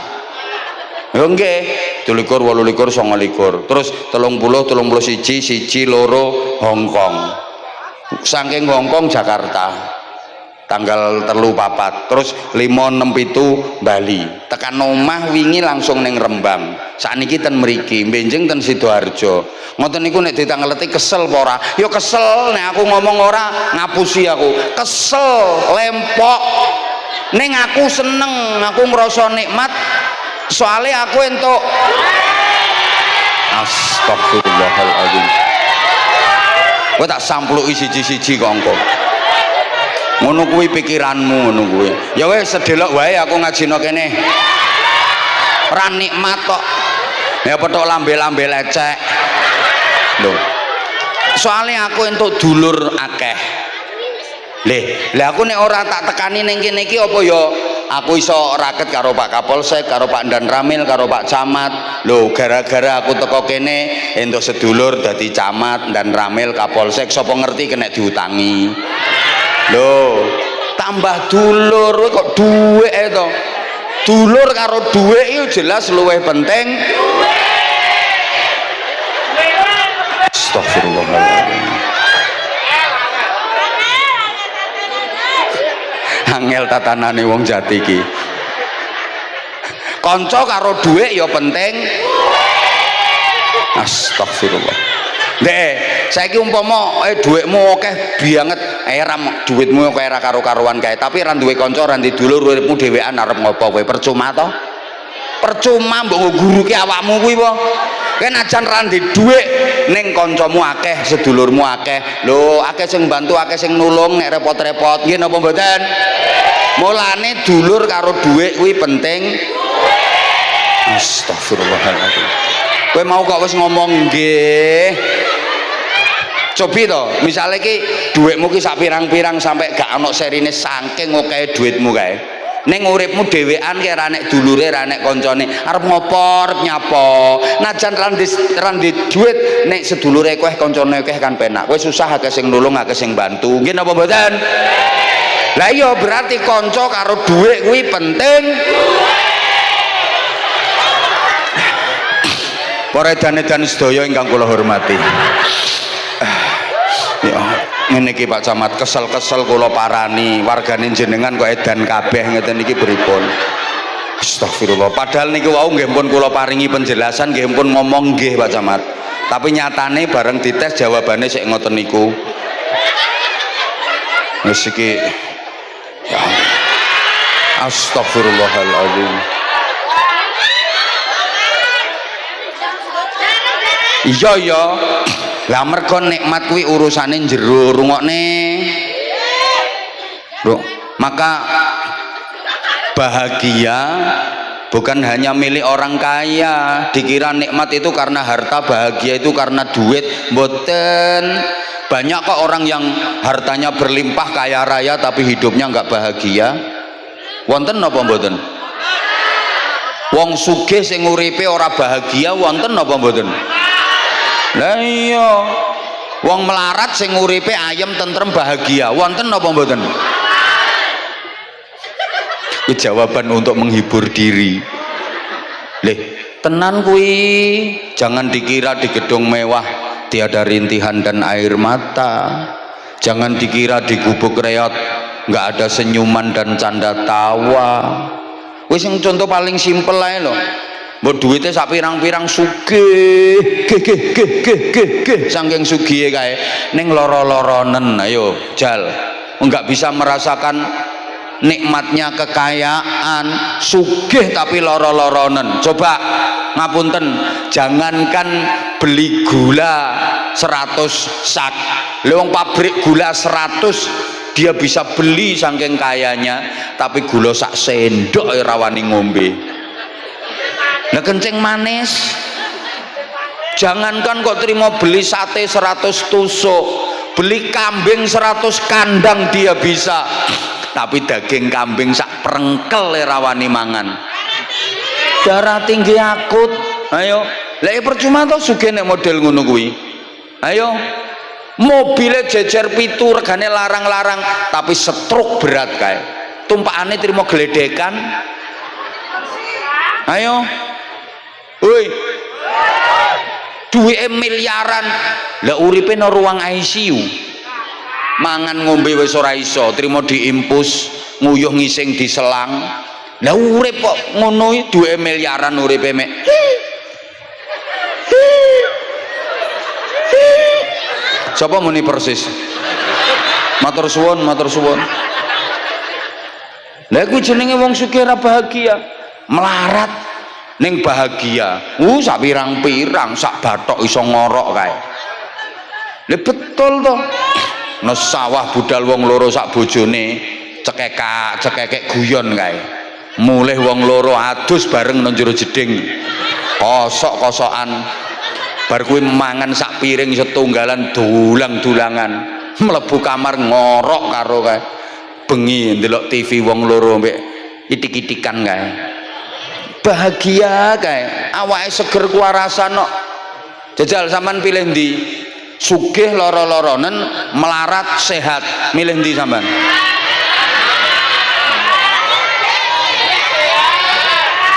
Ya nggih, 17, 18, 29. Terus 30, 31, 1, 2 Hong Kong. Saking Hong Kong Jakarta. Tanggal 3, 4. Terus 5, 6, 7 Bali. Tekan omah wingi langsung ning Rembang. Sakniki ten mriki, benjing ten Sidoarjo. Ngoten niku nek ditangleti kesel apa ora? Ya kesel, nek aku ngomong ora ngapusi aku. Kesel, lempok. Ning aku seneng, aku ngrasa nikmat. Soalnya aku entuk astagfirullahaladzim. Kowe tak sampluki siji-siji kok engko. Ngono kuwi pikiranmu ngono kuwi. Ya wis sedelok wae aku ngajino kene. Ora nikmat kok. Ya petok lambe-lambe lecek. Lho. Soalnya aku entuk dulur akeh. Lah aku nek ora tak tekani ning kene iki apa ya aku iso raket karo Pak Kapolsek, karo Pak Dan Ramil, karo Pak Camat. Lho, gara-gara aku teko kene entuk sedulur dadi camat, Dan Ramil, Kapolsek, sapa ngerti kena diutangi. Lho, tambah dulur kok dhuwit to. Dulur karo dhuwit iki jelas luwih penting. Astagfirullahaladzim. Angel tatanane wong jati iki. Kanca karo dhuwit ya penting. Astagfirullah. Nek saiki umpama dhuwitmu akeh banget, ram dhuwitmu kaya ora karo-karuan kae, tapi ra duwe kanca, ra duwe dulur, uripmu dhewean arep ngopo kowe? Percuma to? Percuma mbok nguguruke awakmu kuwi apa? Kowe najan ra ndek dhuwit ning kancamu akeh, sedulurmu akeh. Lho, akeh sing bantu, akeh sing nulung nek repot-repot. Nggih napa mboten? Mulane dulur karo dhuwit kuwi penting. Astagfirullahaladzim. Kowe mau kok wis ngomong nggih. Cobi to, misale iki dhuwitmu ki sak pirang-pirang sampai gak ana serine saking akeh dhuwitmu kae. Ning uripmu dhewean ki ra nek dulure, ra nek kancane, arep ngopo, arep nyapo. Najan ra ndek dhuwit, nek sedulure kowe kancane akeh kan penak. Kowe susah akeh sing nulung, akeh sing bantu. Nggih napa mboten? Lah iya berarti kanca karo dhuwit kuwi penting. Para edan-edan sedaya ingkang kula hormati. Ya, ngene iki Pak Camat, kesel-kesel kula parani, wargane jenengan kok edan kabeh ngeten iki pripun? Astagfirullah. Padahal niku wau nggih pun kula paringi penjelasan, nggih pun ngomong nggih Pak Camat. Tapi nyatane bareng dites jawabane sik ngoten niku. Wis iki ya. Astagfirullahaladzim. Iya ya. Lah mergo nikmat kuwi urusane jero, rungokne. Bro, maka bahagia bukan hanya milik orang kaya. Dikira nikmat itu karena harta, bahagia itu karena duit. Mboten. Banyak kok orang yang hartanya berlimpah kaya raya tapi hidupnya nggak bahagia. Wonten napa mboten? Wong sugih sing uripe ora bahagia wonten napa mboten? Lah iya. Wong melarat sing uripe ayem tentrem bahagia wonten napa mboten? Itu jawaban untuk menghibur diri. Leh, tenan kuwi jangan dikira di gedung mewah tiada rintihan dan air mata. Jangan dikira di gubuk reot nggak ada senyuman dan canda tawa. Wis sing contoh paling simpel ae lho. Mbok duwite sak pirang-pirang sugih, saking sugihe kae ning lara-laranen. Ayo, jal. Enggak bisa merasakan nikmatnya kekayaan, sugih tapi lara-laranen. Coba ngapunten, jangankan beli gula 100 sak. Lewong pabrik gula 100 dia bisa beli saking kayanya, tapi gula sak sendok rawani ngombe. Nah kencing manis, jangankan kok terima beli sate 100 tusuk, beli kambing 100 kandang dia bisa, tapi daging kambing sak prengkel rawani mangan. Darah tinggi akut. Ayo, lek percuma to sugih nek model ngono kuwi. Ayo, mobilnya jejer pitu regane larang-larang tapi stroke berat kae. Tumpakane trimo gledekan. Ayo. Woi. Duwe miliaran. Lah uripe nang ruang ICU. Mangan ngombe wis ora iso, trimo diimpus, nguyuh ngising diselang. Lah urip kok ngono iki duwe miliaran uripe mek. Sapa muni persis? Matur suwun, matur suwun. Lah kuwi jenenge wong sugih ora bahagia, melarat ning bahagia. Sak pirang-pirang, sak bathok iso ngorok kae. Lah betul to. Nah sawah budal wong loro sak bojone cekekek guyon kae. Mulih wong loro adus bareng nang jero jeding. Kosok-kosokan. Bar kuwi mangan sak piring setunggalan dulang-dulangan. Mlebu kamar ngorok karo kae. Bengi ndelok TV wong loro mbek itik-itikan kae. Bahagia kae, awake seger kuwarasan kok. Jajal sampean pilih ndi? Sugih loro-loronen, melarat sehat, milih ndi sampean?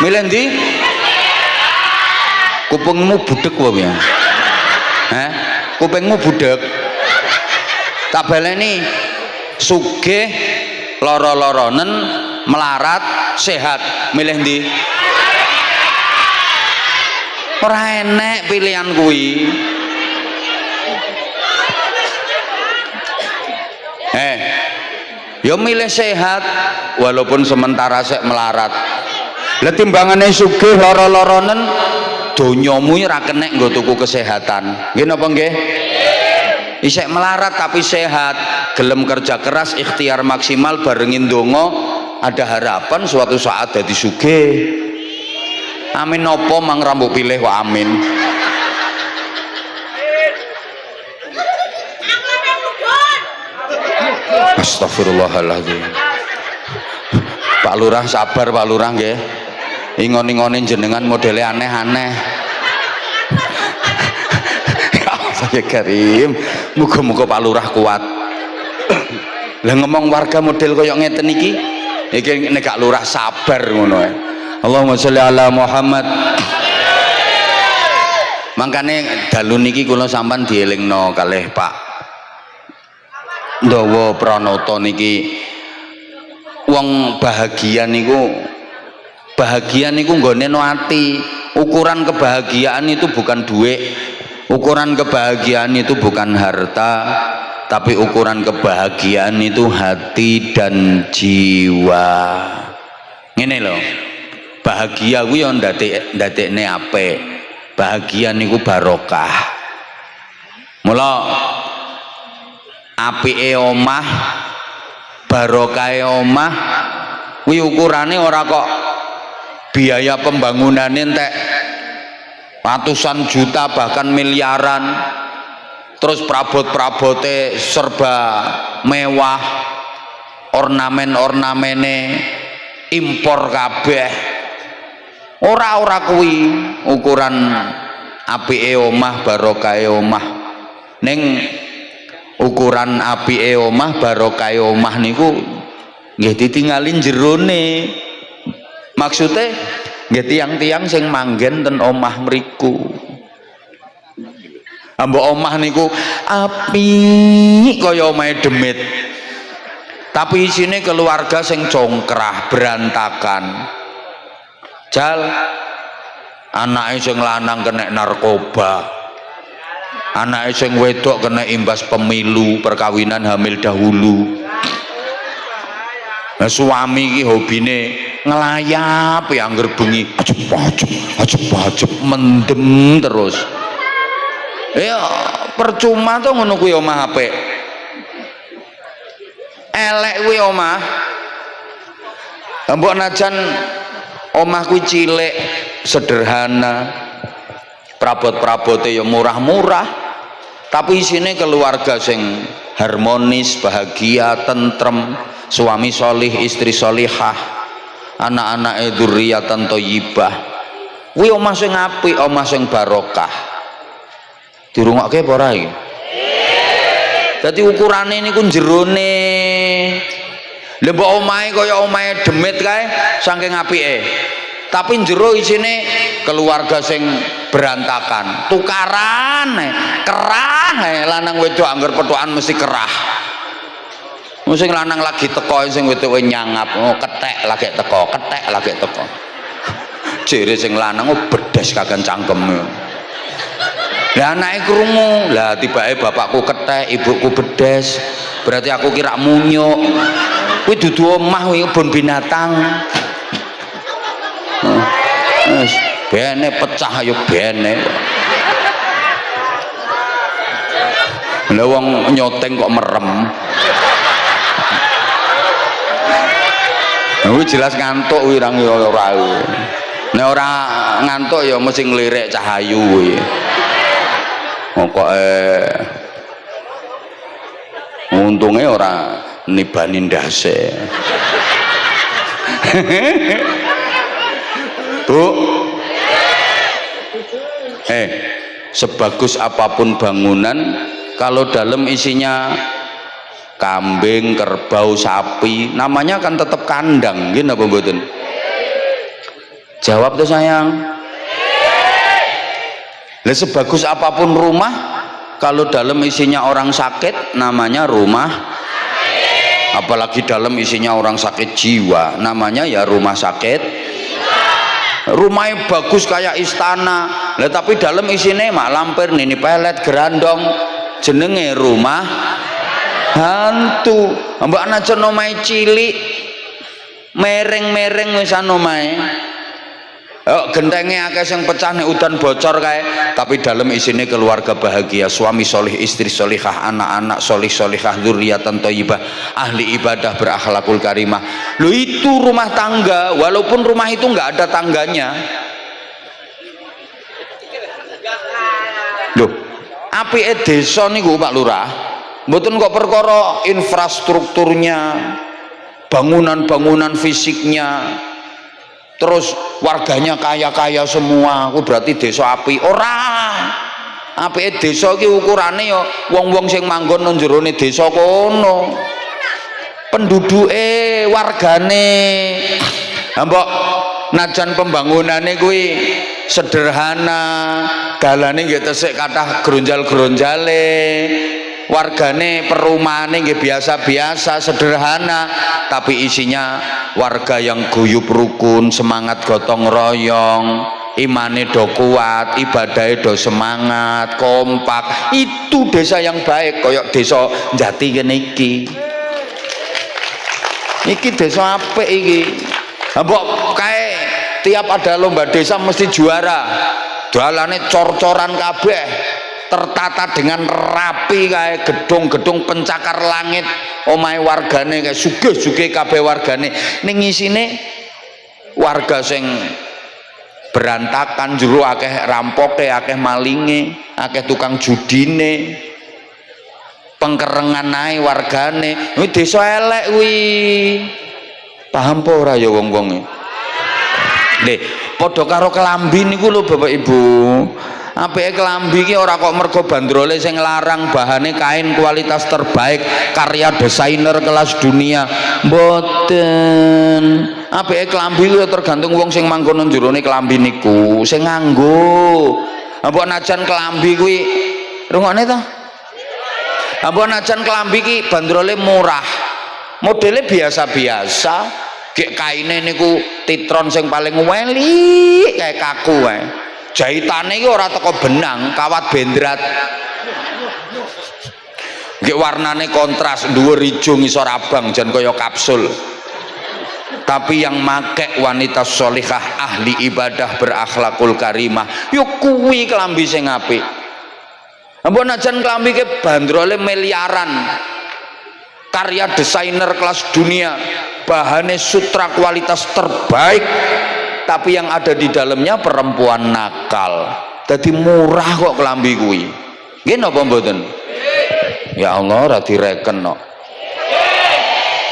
Milih ndi? Kupingmu budek wae ya. Hah? Kupingmu budek. Tak baleni sugih loro-loronen, melarat sehat, milih ndi? Ora enek pilihan kuwi. Ya milih sehat walaupun sementara sek melarat. Lah timbangane sugih loro-loronen donyamu ora kenek nggo tuku kesehatan. Nggih napa nggih? Isek melarat tapi sehat, gelem kerja keras, ikhtiar maksimal barengin donga, ada harapan suatu saat dadi sugih. Amin napa mang rambut pilih wa amin. Astagfirullahaladzim. Pak Lurah sabar Pak Lurah nggih. Ingon-ingone jenengan modele aneh-aneh. Saya Karim, muga-muga Pak Lurah kuat. Lah ngomong warga model koyo ngeten iki, iki nek gak Lurah sabar ngono ae. Allahumma sholli ala Muhammad. Mangkane dalu niki kula sampean dielingno kalih Pak Ndawa Pranata niki, wong bahagia niku nggone no ati. Ukuran kebahagiaan itu bukan duit, ukuran kebahagiaan itu bukan harta, tapi ukuran kebahagiaan itu hati dan jiwa. Ngene lho, bahagia kuwi yo ndadekne apik, bahagia niku barokah. Mula apike omah, barokahe omah kuwi ukurane ora kok biaya pembangunane entek ratusan juta bahkan miliaran, terus prabot-prabote serba mewah, ornamen-ornamene impor kabeh. Ora kuwi ukuran apike omah, barokahe omah. Ning ukuran apike omah, barokahe omah niku nggih ditingali jerone. Maksudnya nggih tiang-tiang sing manggen ten omah mriku. Mbok omah niku api kaya omahe demit. Tapi isine keluarga sing congkrah, berantakan. Jal anake sing lanang kena narkoba. Anake sing wedok kena imbas pemilu, perkawinan hamil dahulu. Nah, suami iki hobine ngelayap ya angger bengi, ajep mendem terus. Ya percuma tuh ngono kuwi omah apik. Elek kuwi omah. Mbok najan omah kuwi cilik, sederhana. Prabot-prabote ya murah-murah. tapi isine keluarga sing harmonis, bahagia, tentrem, suami solih, istri solihah, anak-anak dzurriatan thayyibah. Kuwi omah sing apik, omah sing barokah. Dirungokke apa ora iki? Dadi ukurane niku jerone. Lha mbok omahe kaya omahe demit kae saking apike. Tapi jero isine keluarga sing berantakan, tukaran kerah lanang wedok angger petukan mesti kerah. Sing lanang lagi teko sing wedoke nyangap, kethek lagi teko, kethek lagi teko. Jere sing lanang bedes kagak cangkeme. Lah anake krungu, lah tibake bapakku kethek, ibuku bedes. Berarti aku kira munyuk. Kuwi dudu omah kuwi kebon binatang. Bene pecah ayo bene. Lah wong nyoteng kok merem. Kuwi jelas ngantuk wirang ora. Nek ora ngantuk ya mesti nglirik cahayu kuwi. Pokoke untunge ora nibani ndase. Bu, sebagus apapun bangunan, kalau dalam isinya kambing, kerbau, sapi, namanya kan tetap kandang, gini apa mboten? Jawab tuh sayang. Lah sebagus apapun rumah, kalau dalam isinya orang sakit, namanya rumah. Apalagi dalam isinya orang sakit jiwa, namanya ya rumah sakit. Rumahnya bagus kayak istana, lah tapi dalam isinya mak lampir nini pelet gerandong, jenenge rumah hantu. Mbak najan omahe cilik mereng-mereng wisan omahe. Gentengnya akeh sing pecah nek udan bocor kae, tapi dalam isine keluarga bahagia, suami solih, istri solihah, anak-anak solih solihah, dzurriatan thayyibah, ahli ibadah berakhlakul karimah. Loh itu rumah tangga, walaupun rumah itu nggak ada tangganya. Loh, apike desa niku Pak Lurah, mboten kok perkara infrastrukturnya, bangunan-bangunan fisiknya, terus warganya kaya-kaya semua, aku berarti desa api. Ora, apike desa iki ukurane ya wong-wong sing manggon nang jerone desa kono, penduduke, wargane. Mbok najan pembangunane kuwi sederhana, dalane nggih tesik kathah gronjal-gronjale, wargane perumahane nggih biasa-biasa sederhana, tapi isinya warga yang guyub rukun, semangat gotong royong, imane do kuat, ibadahe do semangat, kompak. Itu desa yang baik, koyok desa Jati kene iki desa apik iki. Mbok kae tiap ada lomba desa mesti juara, dalane cor-coran kabeh, tertata dengan rapi kayak gedung-gedung pencakar langit, omahe wargane kayak sugih-sugih kabeh wargane. Ning isine warga sing berantakan, jero akeh rampoke, akeh malinge, akeh tukang judine, pengkerengan ae wargane. Kuwi desa elek kuwi. Paham apa ora ya wong-wonge? Nggih, padha karo kelambi niku lho Bapak Ibu. Apike kelambi iki ora kok mergo bandrole sing larang, bahane kain kualitas terbaik, karya desainer kelas dunia. Mboten. Apike kelambi ku tergantung wong sing manggon nang jerone kelambi niku, sing nganggo. Mbok najan kelambi kuwi rungokne to? Mbok najan kelambi iki bandrole murah. Modele biasa-biasa. Gek kaine niku titron sing paling weli kayak kaku wae. Jahitane iki ora teko benang, kawat bendrat. Gek warnane kontras, dhuwur ijo ngisor abang jan kaya kapsul. Tapi yang make wanita sholihah, ahli ibadah berakhlakul karimah, yo kuwi kelambi sing apik. Ampun najan kelambi ke bandrole miliaran. Karya desainer kelas dunia, bahannya sutra kualitas terbaik, tapi yang ada di dalamnya perempuan nakal. Jadi murah kok kelambi kuwi. Nggih napa mboten? Ya Allah ora direken kok.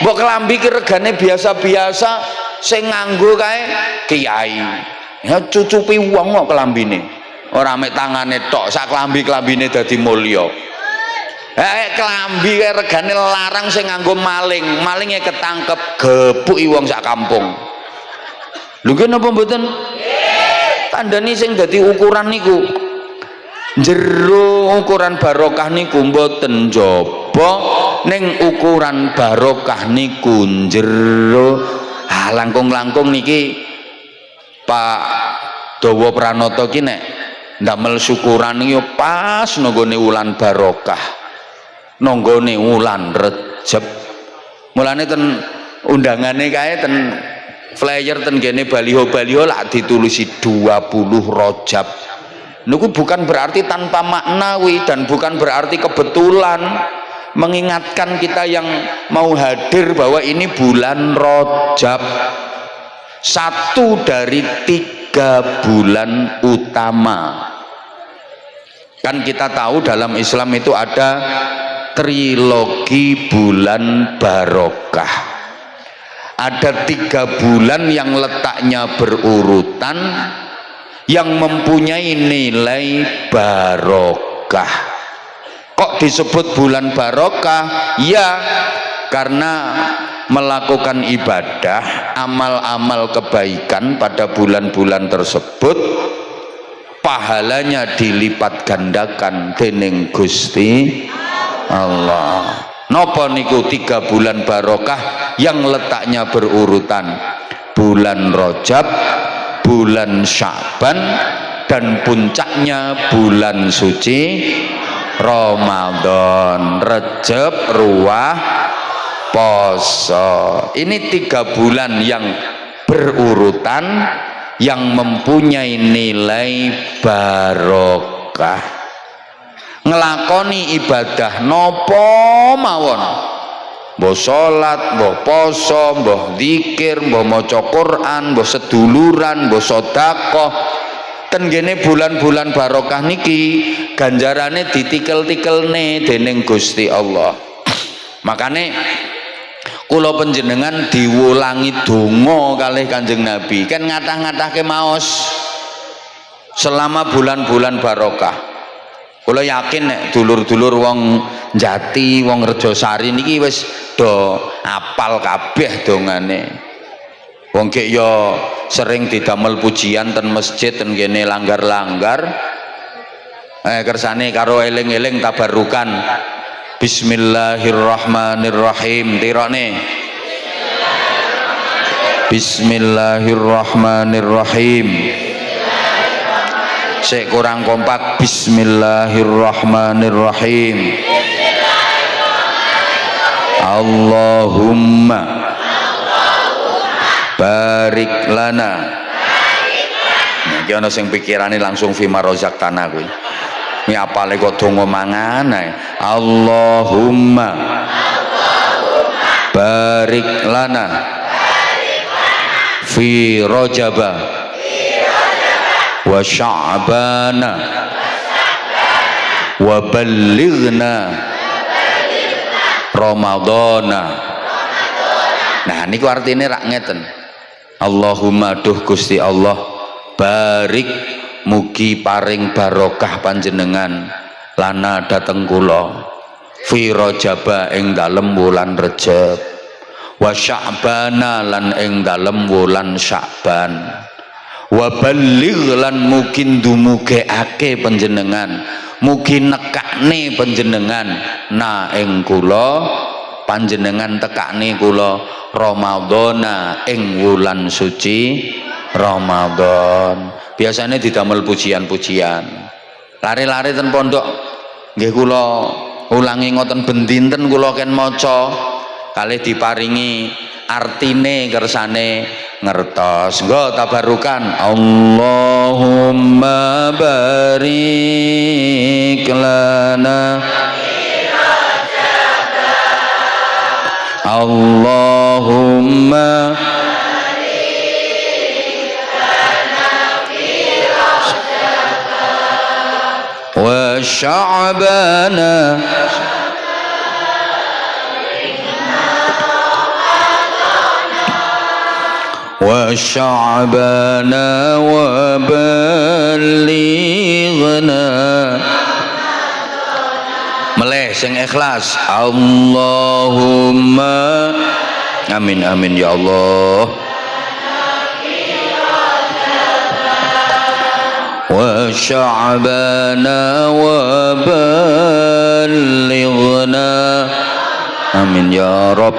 Mbok kelambi ki regane biasa-biasa, sing nganggo kae kiai. Ya cucupi wong kok kelambine. Ora mek tangane tok, sak klambi-klambine dadi mulya. Kelambi kae regane larang sing nganggo maling. Malinge ketangkep, gepuki wong sak kampung. Lho nggih napa mboten? Tandani sing dadi ukuran niku. Jero ukuran barokah niku mboten njaba, ning ukuran barokah niku jero. Langkung-langkung niki Pak Dawa Pranata ki nek ndamel syukuran iki pas nanggone wulan barokah, nanggone wulan Rejeb. Mulane ten undangane kae ten flyer ten kene baliho-baliho lak ditulisi 20 Rajab. Niku bukan berarti tanpa maknawi dan bukan berarti kebetulan, mengingatkan kita yang mau hadir bahwa ini bulan Rajab, satu dari 3 bulan utama. Kan kita tahu dalam Islam itu ada trilogi bulan barokah. Ada 3 bulan yang letaknya berurutan, yang mempunyai nilai barokah. Kok disebut bulan barokah? Ya, karena melakukan ibadah, amal-amal kebaikan pada bulan-bulan tersebut pahalanya dilipat gandakan dening Gusti Allah. Napa niku 3 bulan barokah yang letaknya berurutan? Bulan Rajab, bulan Sya'ban, dan puncaknya bulan suci Ramadan. Rejab, Ruah, Poso. Ini 3 bulan yang berurutan, yang mempunyai nilai barokah. Ngelakoni ibadah nopo mawon, mbah salat, mbah poso, mbah zikir, mbah maca Quran, mbah seduluran, mbah sedekah, ten kene bulan-bulan barokah niki ganjarane ditikel-tikelne dening Gusti Allah. Makane kula panjenengan diwulangi donga kalih Kanjeng Nabi, kan ngatah-ngatahke maos selama bulan-bulan barokah. Kula yakin nek dulur-dulur wong Jati, wong Rejosari niki wis do apal kabeh dongane. Wong kek yo sering didamel pujian ten masjid ten kene langgar-langgar. Kersane karo eling-eling tabarukan. Bismillahirrahmanirrahim. Tirone. Bismillahirrahmanirrahim. Sik kurang kompak. Bismillahirrahmanirrahim. Allahumma barik lana. Iki ana sing pikirane langsung fima rozak tanah kuwi. Mi apale kok donga mangan ae. Allahumma barik lana fi Rajaba wa Sya'bana wa ballighna Ramadana. Nah niku artine rak ngeten. Allahumma duh Gusti Allah, barik mugi paring barokah panjenengan lana dateng kula fi Rajaba ing dalem wulan Rejab, wa Sya'bana lan ing dalem wulan Sya'ban, wa balligh lan mungkin dumugeake panjenengan, mugi nekakne panjenengan na ing kula, panjenengan tekakne kula Ramadana ing wulan suci Ramadan. Biasanya didamel pujian-pujian. Lari-lari ten pondok nggih kula ulangi ngoten ben dinten kula ken maca kalih diparingi artine kersane ngertos. Nggo tabarukan. Allahumma barik lana Allahumma wa sya'bana wa sya'bana wa balighna. Meleh sing ikhlas. Allahumma amin amin ya Allah. Wa sya'bana wa balighna amin ya Rabb.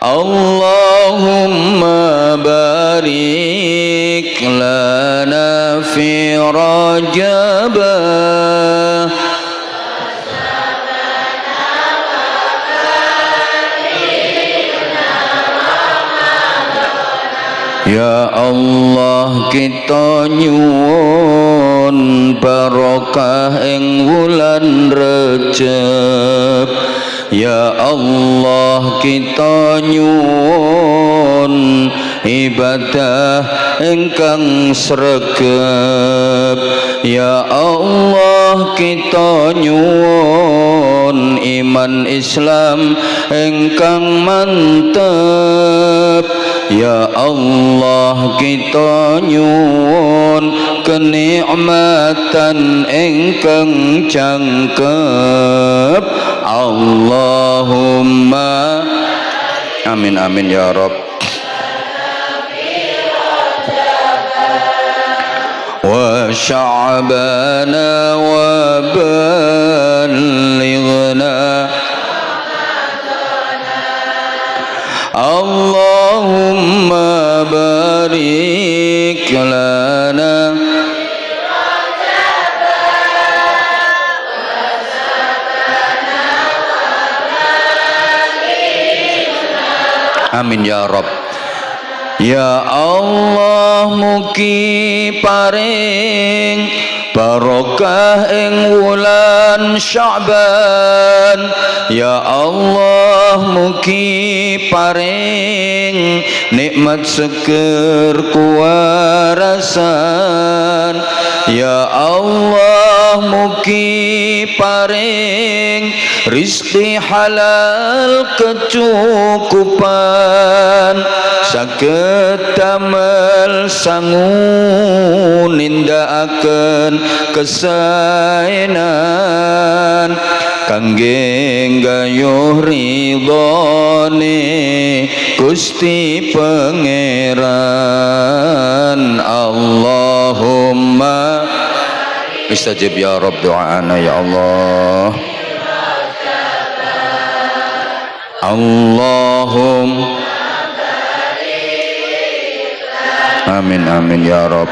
Allahumma barik lana fi Rajab ya Allah, kita nyuwun barokah ing wulan Rajab. Ya Allah, kita nyuwun ibadah ingkang sregep. Ya Allah, kita nyuwun iman Islam ingkang mantep. Ya Allah, kita nyuwun kenikmatan ingkang jangkep. Allahumma amin amin ya Rabb. Wa sya'bana wa balighna Allahumma barik lana amin ya Rabb. Ya Allah, mugi paring barokah ing wulan Sya'ban. Ya Allah, mugi paring nikmat seger kuwarasan. Ya Allah, mugi paring rizki halal kecukupan, saged damel sangu nindakaken kesaenan kangge gayuh ridhone Gusti Pangeran. Allahumma istajib ya Rabb doana ya Allah. Allahumma amin amin ya Rabb.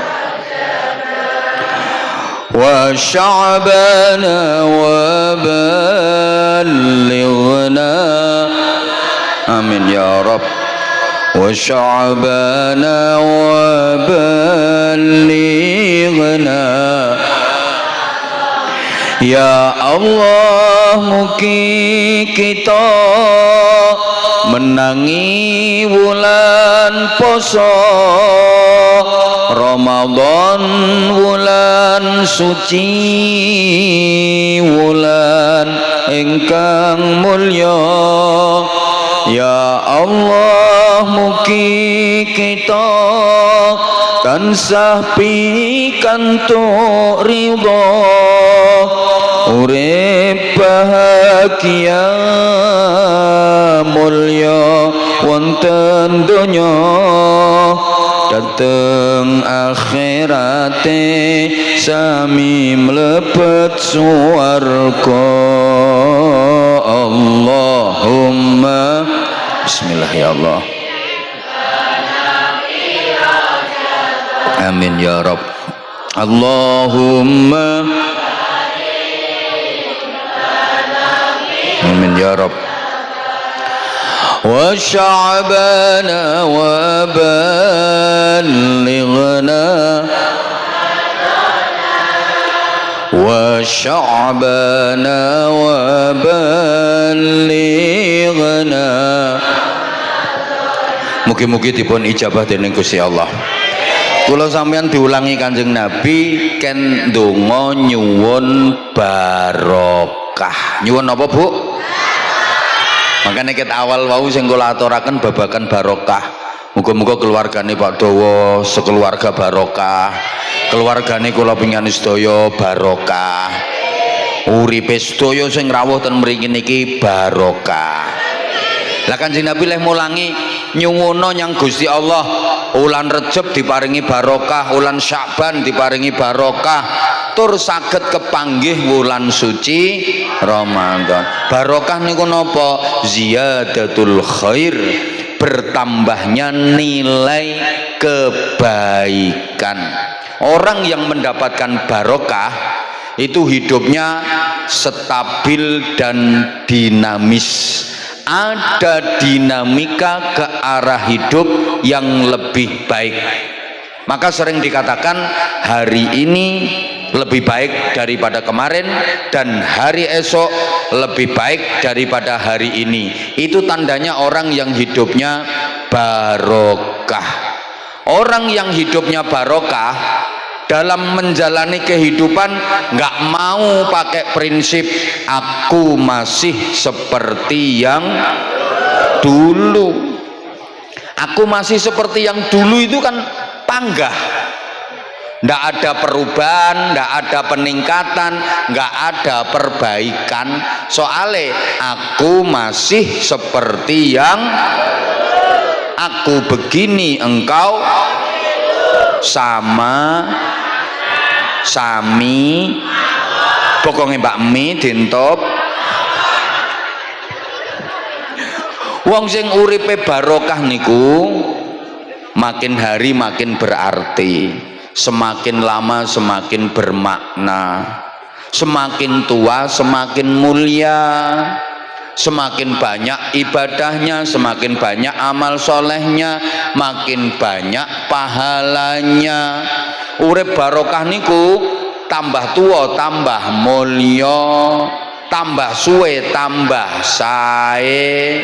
Wa sya'bana wa balighna amin ya Rabb. Wa sya'bana wa balighna. Ya Allah, mugi kita menangi wulan poso Ramadan, wulan suci, wulan ingkang mulya. Ya Allah, mugi kita tansah pikantuk ridha, urip bahagia mulya wonten donya, dateng akhirate sami mlebet swarga. Allahumma bismillah ya Allah. Amin ya Rabb. Allahumma amin ya Rabb. Wa sya'bana wa balighna wa sya'bana wa balighna. Mugi-mugi dipun ijabah dening Gusti Allah. kula sampeyan diulangi Kanjeng Nabi ken donga nyuwun barokah. Nyuwun apa, Bu? Makanya ket awal wau sing kula aturaken babagan barokah. Muga-muga keluargane Pak Dawa sekeluarga barokah. Keluargane kula pingani sedaya barokah. Uripe sedaya sing rawuh ten mriki niki barokah. Lah Kanjeng Nabi leh mulangi nyuwuna nyang Gusti Allah, wulan Rejab diparingi barokah, wulan Sya'ban diparingi barokah, tur saged kepanggih wulan suci Ramadan. Barokah niku napa? Ziyadatul khair, bertambahnya nilai kebaikan. Orang yang mendapatkan barokah itu hidupnya stabil dan dinamis. Ada dinamika ke arah hidup yang lebih baik. Maka sering dikatakan hari ini lebih baik daripada kemarin dan hari esok lebih baik daripada hari ini. Itu tandanya orang yang hidupnya barokah. Orang yang hidupnya barokah dalam menjalani kehidupan nggak mau pakai prinsip aku masih seperti yang dulu. Aku masih seperti yang dulu itu kan panggah, nggak ada perubahan, nggak ada peningkatan, nggak ada perbaikan. Soalnya aku masih seperti yang aku begini, engkau sama sami, pokoknya Mbak Mi dintop. Wong sing uripe barokah niku makin hari makin berarti, semakin lama semakin bermakna, semakin tua semakin mulia, semakin banyak ibadahnya, semakin banyak amal solehnya, makin banyak pahalanya. Urip barokah niku tambah tua tambah mulya, tambah suwe tambah sae,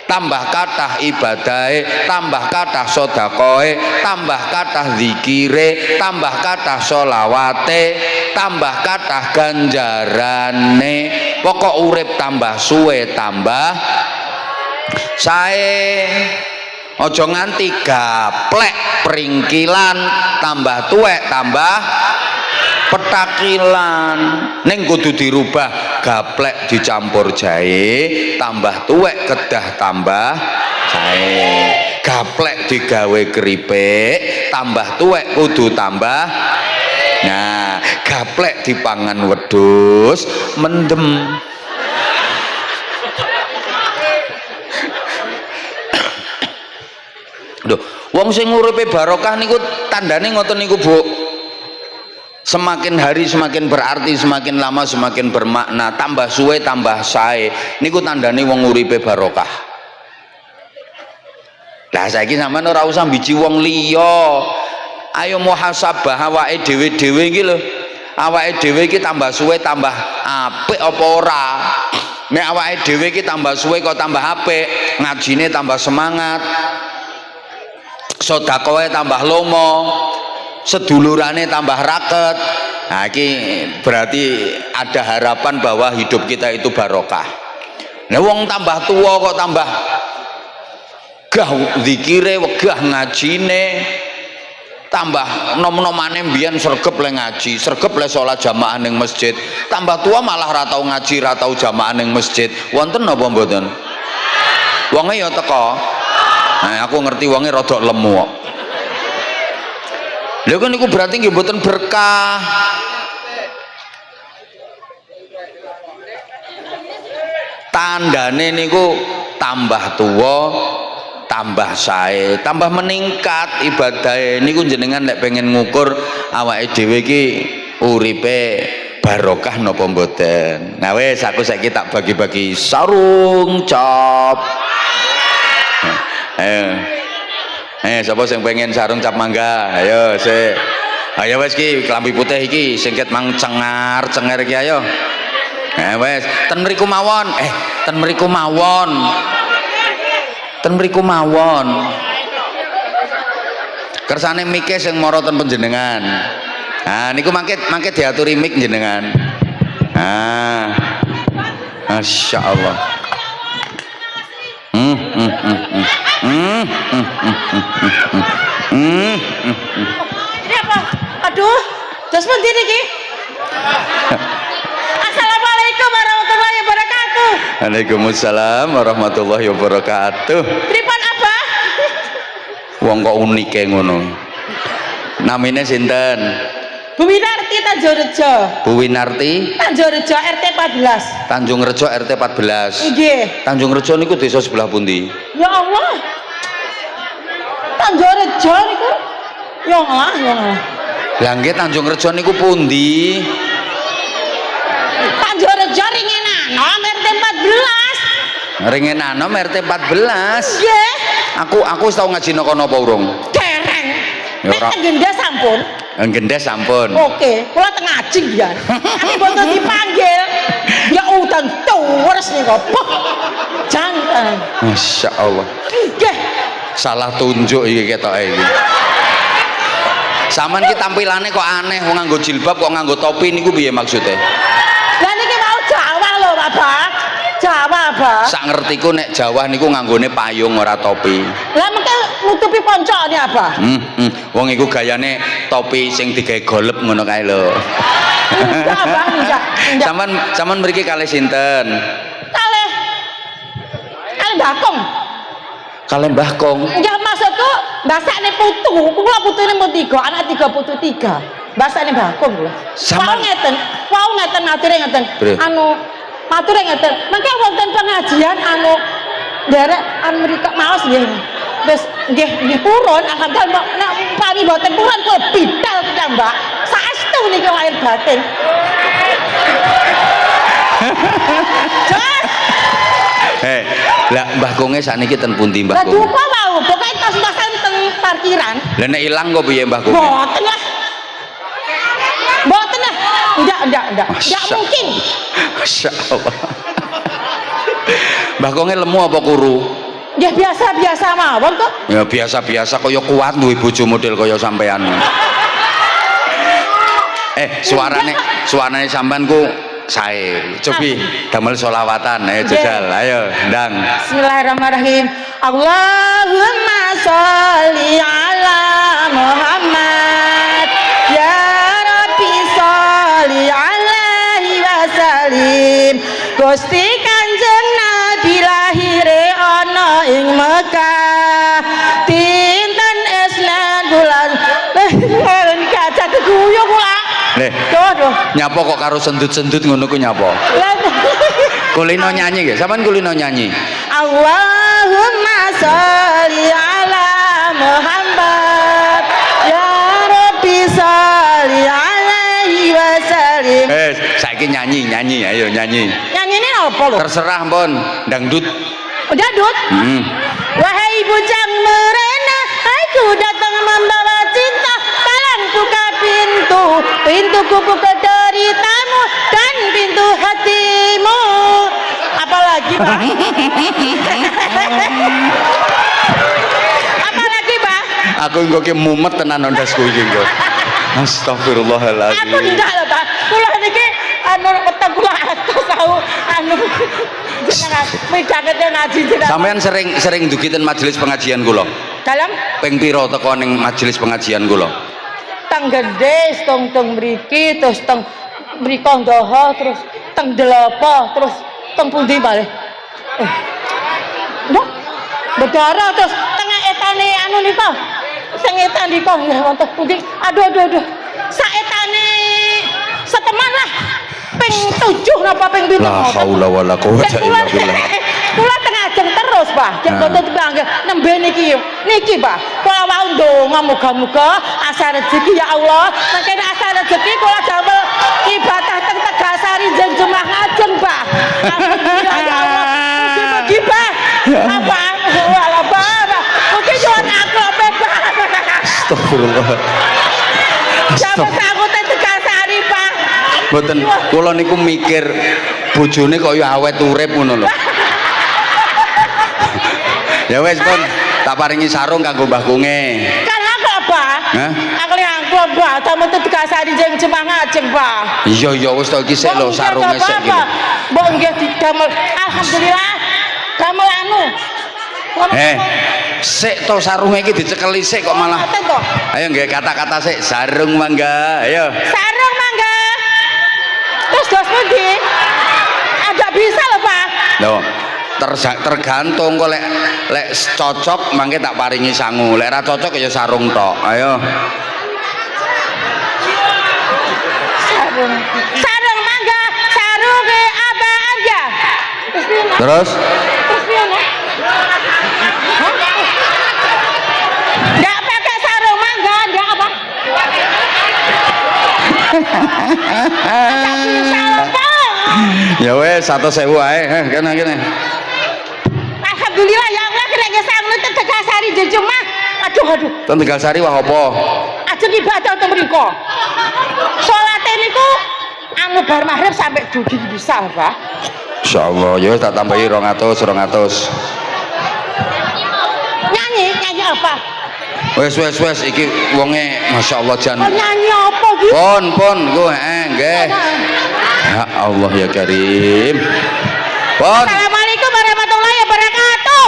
tambah kathah ibadahe, tambah kathah sedekahe, tambah kathah zikire, tambah kathah sholawate, tambah kathah ganjarane. Pokok urip tambah suwe tambah sae. Ojo nganti gaplek peringkilan, tambah tuwek tambah petakilan. Ning kudu dirubah, gaplek dicampur jahe, tambah tuwek kedah tambah jahe. Gaplek digawe keripik, tambah tuwek kudu tambah. Nah, gaplek dipangan wedhus mendem. Duh, wong sing uripe barokah niku tandane ngoten niku, Bu. Semakin hari semakin berarti, semakin lama semakin bermakna, tambah suwe tambah sae. Niku tandane wong uripe barokah. Lah saiki sampean ora usah biji wong liya. Ayo muhasabah awake dhewe-dhewe iki lho. Awake dhewe iki tambah suwe tambah apik apa ora? Nek awake dhewe iki tambah suwe kok tambah apik, ngajine tambah semangat, sedekahe tambah lomo, sedulurane tambah raket. Nah, ini berarti ada harapan bahwa hidup kita itu barokah. Nah, wong tambah tua kok tambah gah zikire, wegah ngajine, tambah nom-nomane mbiyen sregep le ngaji, sregep le salat jamaah ning masjid. Tambah tua malah ra tau ngaji, ra tau jamaah ning masjid. Wonten napa mboten? Wonge ya teko. Nah, aku ngerti wonge rada lemu kok. Lha kan niku berarti nggih mboten berkah. Tandane niku tambah tua tambah sae, tambah meningkat ibadahe. Niku jenengan nek pengen ngukur awake dhewe iki uripe barokah napa mboten. Nah wis aku saiki tak bagi-bagi sarung cap. Ayo, sapa sing pengen sarung cap mangga? Ayo, sik. Ayo wis ki klambi putih iki sing ket mang cengar-cengar iki ayo. Wis, ten mriku mawon. Ten mriku mawon. Ten mriku mawon. kersane mike sing mara ten panjenengan. Nah niku mangke diaturi mik jenengan. Ah. Masyaallah. Ini apa? Aduh, terus pundi niki? Assalamualaikum warahmatullahi wabarakatuh. Waalaikumsalam warahmatullahi wabarakatuh. Pripun apa? Wong kok unike ngono. Namine sinten? Bu Winarti Tanjungrejo. Bu Winarti Tanjungrejo RT 14. Tanjungrejo RT 14. Nggih. Tanjungrejo niku desa sebelah pundi? Ya Allah. Tanjungrejo niku. Ya Allah, ya Allah. Lah nggih Tanjungrejo niku pundi? Tanjungrejo Ringenan, RT 14. Ringenanom RT 14. Nggih. Aku wis tau ngaji nang kono apa urung? Dereng. Ya ora. Nek gendha sampun. Nggendes sampun. Oke, kula teng ngaji ya. Tapi boten dipanggil. Ya udan tuwers niku. Jangan. Masyaallah. Nggih. Salah tunjuk iki ketoke iki. Saman ki tampilane kok aneh, wong nganggo jilbab kok nganggo topi niku piye maksude? Lah niki mau Jawa lho, Bapak. Jawa, Pak. Sak ngertiku nek Jawa niku nganggone payung ora topi. Lah mengke nutupi poncone apa? Wong iku gayane topi sing digawe golep ngono kae lho. Enggak, Bang, enggak. Sampean mriki kalih sinten? Kalih Bakong. Kalih Mbah Kong. Enggak maksudku mbasane putu. Kula putune mun 3, anak 3 putu 3. Mbasane Bakong kula. Sampean Wau ngeten mature ngeten. Matur ngeten, mangke wonten pengajian nderek Amerika maos nggih. Wis nggih purun, alhamdulillah nek pami boten purun kok bidal Mbak. Saestu niki lahir batin. Lah Mbah Konge sakniki ten pundi Mbah Lah Kong? duka wau, pokoke tas-tasan teng parkiran. Lah nek ilang kok piye Mbah Konge? Boten lah. Boten lah. Enggak mungkin. Masyaallah. Mbah Konge lemu apa kuru? Ya biasa-biasa mawon kok. Ya biasa-biasa kaya kuat duwe bojo model kaya sampean. Suarane sampean ku sae. Cobi damel selawatan ayo jajal. Ayo, ndang. Bismillahirrahmanirrahim. Allahumma sholli ala Muhammad. Ya Rabbi sholli alaihi wasallim. Gusti Kanjeng Nabi lahire ana ing Mekah. Dinten Islam bulan kaca keguyung lah. Doh. Nyapa kok karo sendut-sendut ngono ku nyapa? Kulino nyanyi nggih. Sampeyan kulino nyanyi. Allahumma sholli ala Muhammad. Ya Rabbi sholli alaihi wasallim. Saiki nyanyi, ayo nyanyi. Nyanyine apa lho? Terserah pun, dangdut. Dangdut? Wahai bujang merena, aku datang membawa cinta. Tolong buka pintuku buka deritamu dan pintu hatimu. Apalagi, Pak? Apalagi, Pak? Aku engko ki mumet tenan ndasku iki engko. Astagfirullahaladzim. Aku ndak lho, Pak. Kula niki weteng kula atus tau jenengan midhangete ngaji jenengan. Sampeyan sering dugi ten majelis pengajian kula. Dalam Ping pira teko ning majelis pengajian kula? teng Gendhes, teng mriki, terus teng mriko Ndaha, terus teng Delopo, terus teng pundi malih? Ndak. Bedara terus teng etane anu nika. Sing etan nika nggih wonten pundi? Aduh. Saetane seteman lah. Ping 7 napa ping 5? La haula wala quwata illa billah. Kula teng ajeng terus, Pak. Yen boten dipanggil nembe niki. Niki, Pak. Kula wau ndonga muga-muga asal rezeki ya Allah. Mangkene asal rezeki kula damel ibadah teng Tegasari jeng jemaah ngajeng, Pak. Alhamdulillah ya Allah. Mugi-mugi, Pak. Apa? Wala bara. Mugi nyuwun aku Pak. Astagfirullah. Sampe aku teng Tegasari, Pak. Mboten kula niku mikir bojone kok ya awet urip ngono lho. Ya wis pun tak paringi sarung kanggo Mbah Konge. Kan aku kok, Pak. Hah? Aku angklo, Pak. Tamu tuh dikasari jeng Jepang ajeng, Pak. Iya iya wis to iki sik lho sarunge sik iki. Mbok nggih didamel. Alhamdulillah. Damel anu. Sik to sarunge iki dicekeli sik kok malah. Ayo nggih kata-kata sik sarung mangga. Ayo. Sarung mangga. Terus dos pundi? Ada bisa lho, Pak. Loh, tergantung kok lek cocok mangke tak paringi sangu. Lek ra cocok ya sarung tok. Ayo. Sarung mangga, sarunge apa aja. Terus Enggak pakai sarung mangga, enggak apa. ya wes 100.000 ae. Kene. Alhamdulillah ya Allah kira sang itu Tegasari jejumah. Aduh. Ten Tegalsari wah apa? Ajeng ibadah teng mriku. Salate niku anu bar maghrib sampai dugi bisa, Pak. Insyaallah ya wis tak tambahi 200. Nyanyi apa? Wes iki wonge masyaallah jan. Oh, nyanyi apa iki? Pon ku nggih. Ya Allah ya Karim. Pon. Assalamualaikum warahmatullahi wabarakatuh.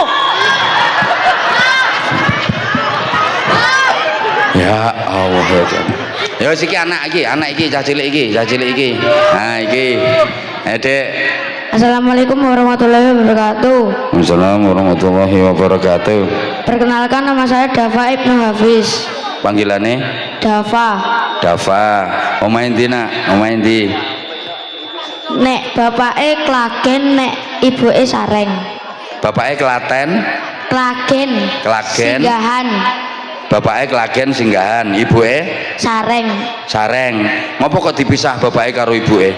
Ya Allah ya Karim. Ya wis iki anak iki cah cilik iki. Nah iki. Dek. Assalamualaikum warahmatullahi wabarakatuh. Assalamualaikum warahmatullahi wabarakatuh. Perkenalkan nama saya Dava Ibnu Hafiz. Panggilannya? Dava. Omah endi nak? Omah endi? Nek bapake Klagen, nek ibuke Sareng. Bapake Klaten? Klagen. Singgahan. Bapake Klagen singgahan, ibuke? Sareng. Ngopo kok dipisah bapake karo ibuke?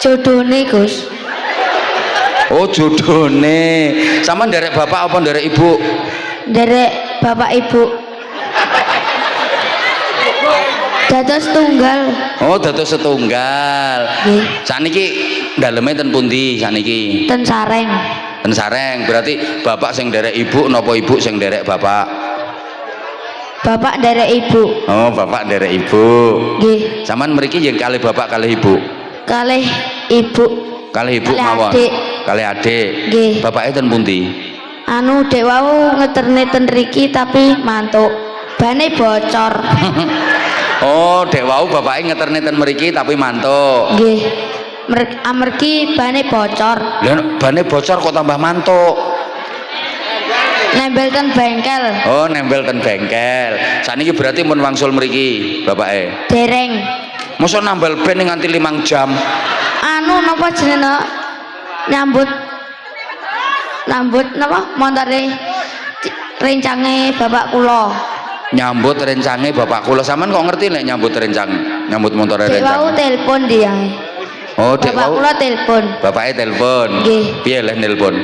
Jodone, Gus. Oh, jodone. Sama nderek bapak apa nderek ibu? Derek bapak ibu. Dados tunggal. Oh, dados setunggal. Nggih. Saniki daleme ten pundi saniki? Ten Sareng. Ten Sareng. Berarti bapak sing nderek ibu napa ibu sing nderek bapak? Bapak derek ibu. Oh, bapak nderek ibu. Nggih. Saman mriki yen kalih bapak kalih ibu. Kalih ibu. Kalih ibu Kalih mawon. adik. Kalih adik. Nggih. Bapake ten pundi? Anu dek wau ngeterne ten riki tapi mantuk. Bane bocor. Oh, dek wau bapake ngeterne ten mriki tapi mantuk. Nggih. Amergi bane bocor. Lah bane bocor kok tambah mantuk. Nembel ten bengkel. Oh, nempel ten bengkel. Saniki berarti mun wangsul mriki bapake. Dereng. Mosok nambal ben nganti 5 jam. Anu napa jenenge nyambut napa montore rencange bapak kula. Nyambut rencange bapak kula. Sampean kok ngerti nek nyambut rencang, nyambut montore Dek wau rencang. telepon dia. Oh, dek Bapak wau. kula telepon. Bapake telepon. Nggih. Piye leh nelpon?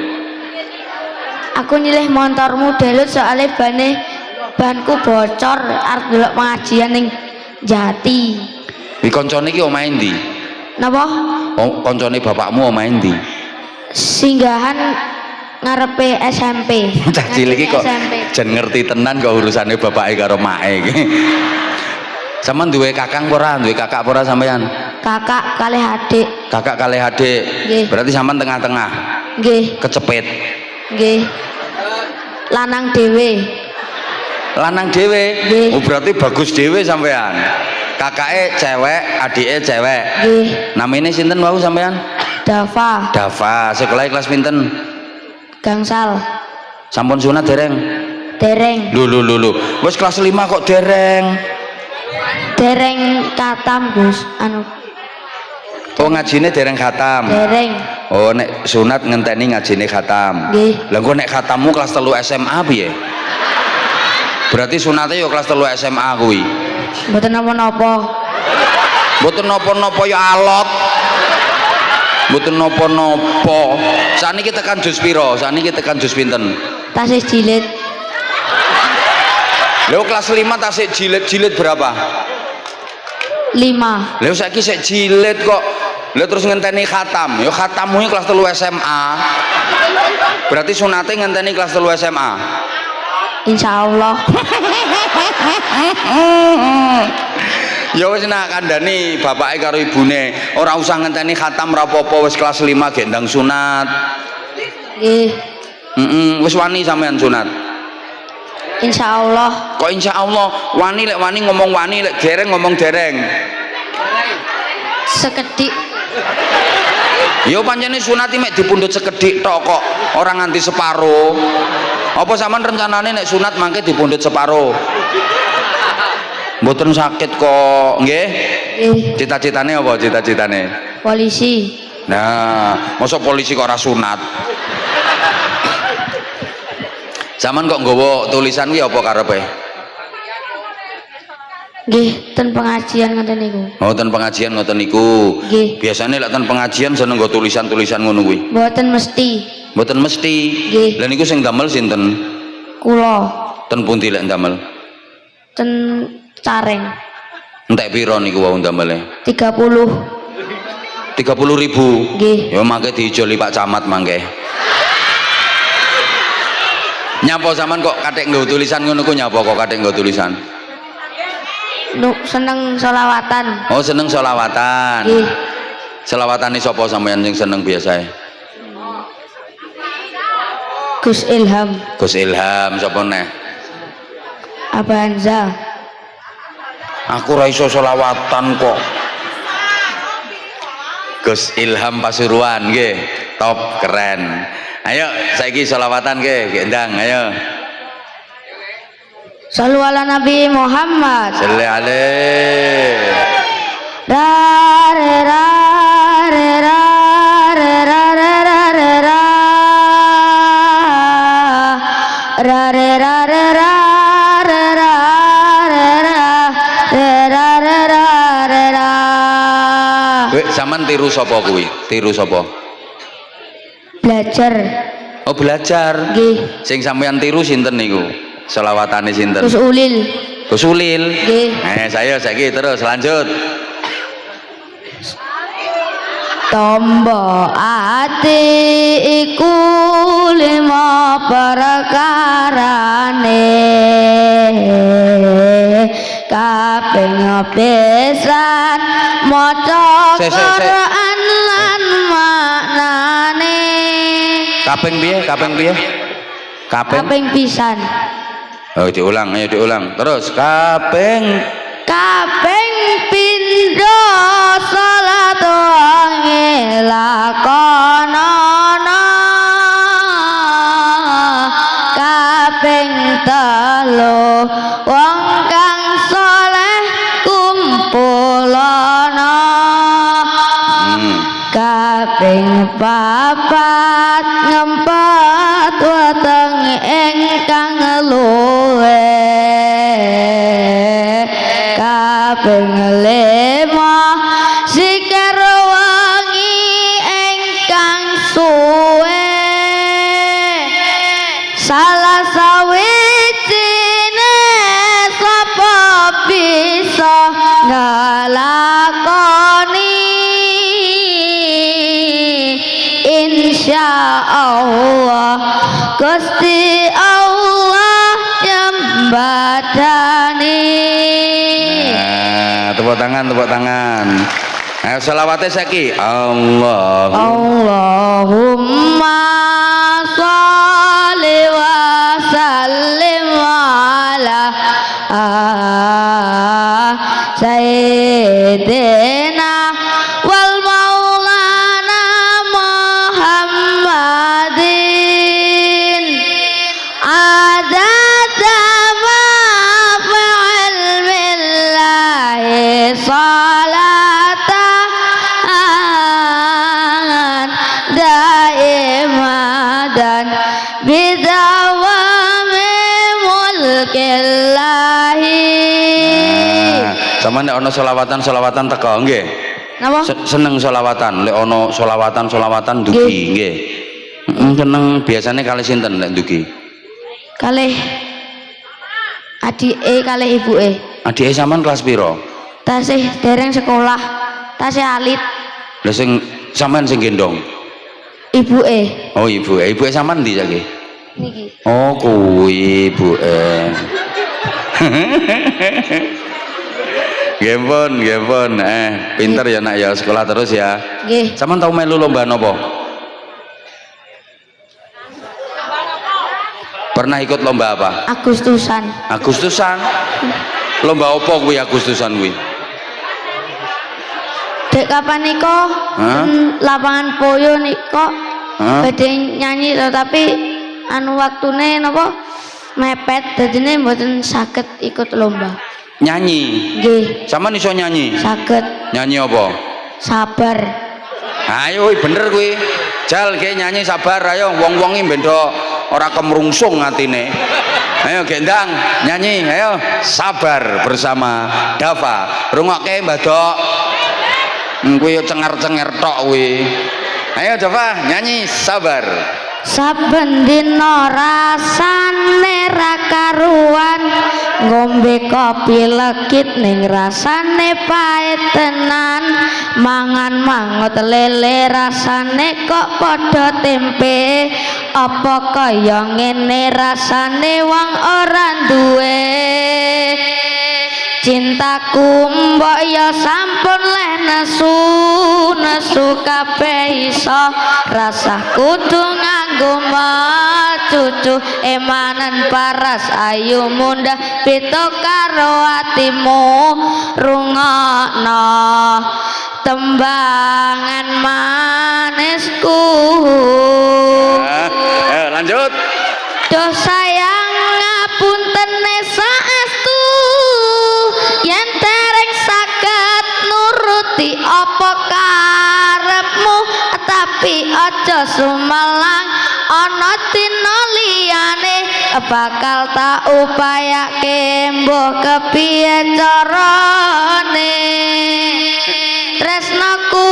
Aku nyilih motormu delut soalnya banku bocor arep delok pengajian ning Jati. Wi koncone iki omahe ndi? Napa? Oh, koncone bapakmu omahe ndi? Singgahan ngarepe SMP. Cah cilik iki kok SMP. jen ngerti tenan kok urusane bapake karo make iki. Sampeyan duwe kakang apa ora? Duwe kakak apa ora sampean? Kakak kalih adik. Kakak kalih adik. Nggih. Berarti sampean tengah-tengah. Nggih, Kecepit. nggih. Lanang dhewe. Lanang dhewe. Nggih. Oh, berarti bagus dhewe sampean. Kakake cewek, adike cewek. Nggih. Namine sinten wau sampean? Dava. Dava. Sekolah kelas pinten? Gangsal. Sampun sunat dereng? Dereng. Lho. Wis kelas 5 kok dereng. Dereng katam, Gus. Anu Oh, ngajine dereng khatam. dereng. Oh, nek sunat ngenteni ngajine khatam. Nggih. Lah engko nek khatammu kelas 3 SMA piye? Berarti sunate yo kelas 3 SMA kuwi. Mboten napa-napa. Mboten napa-napa ya alot. Mboten napa-napa. Saniki tekan jus pira? Saniki tekan jus pinten? Tasih jilid. Lho kelas 5 tasik jilid berapa? 5. Lha saiki sik jilid kok. Lha terus ngenteni khatam. Ya khatammu kelas 3 SMA. Berarti sunate ngenteni kelas 3 SMA. Insyaallah. Ya wis nak kandhani bapake karo ibune, ora usah ngenteni khatam ra apa-apa wis kelas 5 gendang sunat. Nggih. Wis wani sampean sunat. Insyaallah. Kok insyaallah wani lek wani ngomong wani lek dereng ngomong dereng. Sekedik. Ya pancene sunat iki mek dipundhut sekedhik tok kok, ora nganti separo. Apa sampean rencanane nek sunat mangke dipundhut separo? Mboten sakit kok, nggih? Nggih. Cita-citane apa cita-citane? Polisi. Nah, masa polisi kok ora sunat? Zaman kok nggawa tulisan kuwi apa karepe? Nggih, ten pengajian ngoten niku. Oh, ten pengajian ngoten niku. Nggih. Biasane lek ten pengajian seneng nggo tulisan-tulisan ngono kuwi. Mboten mesti. Mboten mesti. Nggih. Lah niku sing damel sinten? Kula Ten pundi lek damel? ten Careng. Entek pira niku wau damele? 30. 30.000. Nggih. Ya mangke diijoli Pak Camat mangke. Nyapa sampean kok kathek nggo tulisan ngono ku nyapa kok kathek nggo tulisan? Seneng selawatan. Oh, seneng selawatan. Nggih. Selawatane sapa sampean sing seneng biasae? Gus Ilham. Gus Ilham sapa neh? Abah Hanza. Aku ra iso selawatan kok. Gus Ilham Pasuruan nggih, top keren. Ayo saiki selawatan nggih, gendang ayo. Shallu ala Nabi Muhammad. Shalli alaihi. Ra re ra re ra re ra re ra re ra ra re ra re ra re ra re ra re ra re ra re ra. Kowe sampean tiru sapa kuwi? Tiru sapa? Belajar. Oh, belajar. Nggih. Sing sampean tiru sinten niku? Selawatane sinten? Gus Ulil. Gus Ulil. Nggih. Saya saiki terus lanjut. Tombo ati iku lima perkarane kaping pisan maca Quran lan maknane. Kaping piye? Kaping piye? Kaping pisan. Oh, diulang, ayo diulang. Terus kaping Pindho salat ngelakonono kaping telu wong kang saleh kumpulono kaping papat ngempet weteng ingkang luwe kaping lima sikar wangi ingkang suwe salah sawijine sapa bisa nglakoni insyaallah Gusti Allah nyembadani. tepuk tangan, tepuk tangan. Ayo selawatnya saiki. Allahumma sholli wa sallim ala sayyidina wal maulana Muhammadin adada ma fa'al billahi salatan daimatan bidawami mulkillahi. Sama nek ono selawatan teko nggih. Napa? Seneng selawatan, lek ono selawatan dugi nggih. Seneng biasanya kali sinten lek dugi? Kalih adike kalih ibuke. Adike sampean kelas piro? Tasih dereng sekolah, tasih alit. Lah sing sampean sing gendong. Ibuke Oh, ibuke sampean ndi saiki? niki. Oh kuwi Bu. Nggih pun. Pinter ya nak ya, sekolah terus ya. Nggih. Sampeyan tau melu lomba napa? Pernah ikut lomba apa? Agustusan. Agustusan. Lomba apa kuwi Agustusan kuwi? Dek kapan niko? Lapangan Poyo niko. Badhe nyanyi tapi anu waktune napa mepet dadine mboten saged ikut lomba. Nyanyi. Nggih. Sampeyan iso nyanyi? Saged. Nyanyi apa? Sabar. Ayo bener kuwi. Jal ge nyanyi sabar ayo wong-wong iki bendo ora kemrungsung atine. Ayo gendang nyanyi ayo sabar bersama Dava. Rungokke Mbah Dok. Kuwi cengar-cenger tok kuwi. Ayo Dava nyanyi sabar. Saben dina rasane ra karuan, ngombe kopi legit ning rasane pahit tenan, mangan mangut lele rasane kok padha tempe, apa kaya ngene rasane wong ora duwe. Cintaku mbok ya sampun leh nesu kabeh iso, rasah kudu nganggo cucu emanan paras ayu mundah beda karo atimu. Rungokno tembangan manisku. Lanjut. Duh sayang ngapunten saestu yen tereng saged nuruti apa karepmu, tapi aja sumelang ana dina liyane bakal tak upayake mbuh kepiye carane. Tresnaku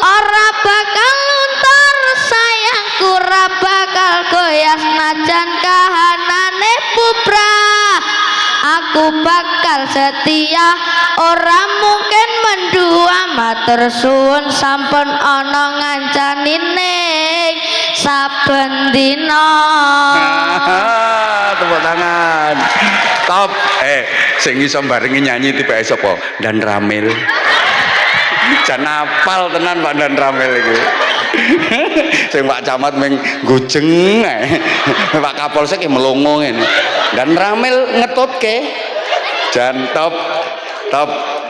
ora bakal luntur, sayangku ora bakal goyah najan kahanane pubrah. Aku bakal setia, ora mungkin mendua. Matur suwun sampun ana ngancanine saben dina. Tepuk tangan. Top. Sing iso barengi nyanyi tiba sapa? Dan Ramil. Jan apal tenan Pak Dan Ramil iki. Sing Pak Camat meng gujeng Pak Kapolsek melongo ngene. Dan Ramil ngetutke. Jan top.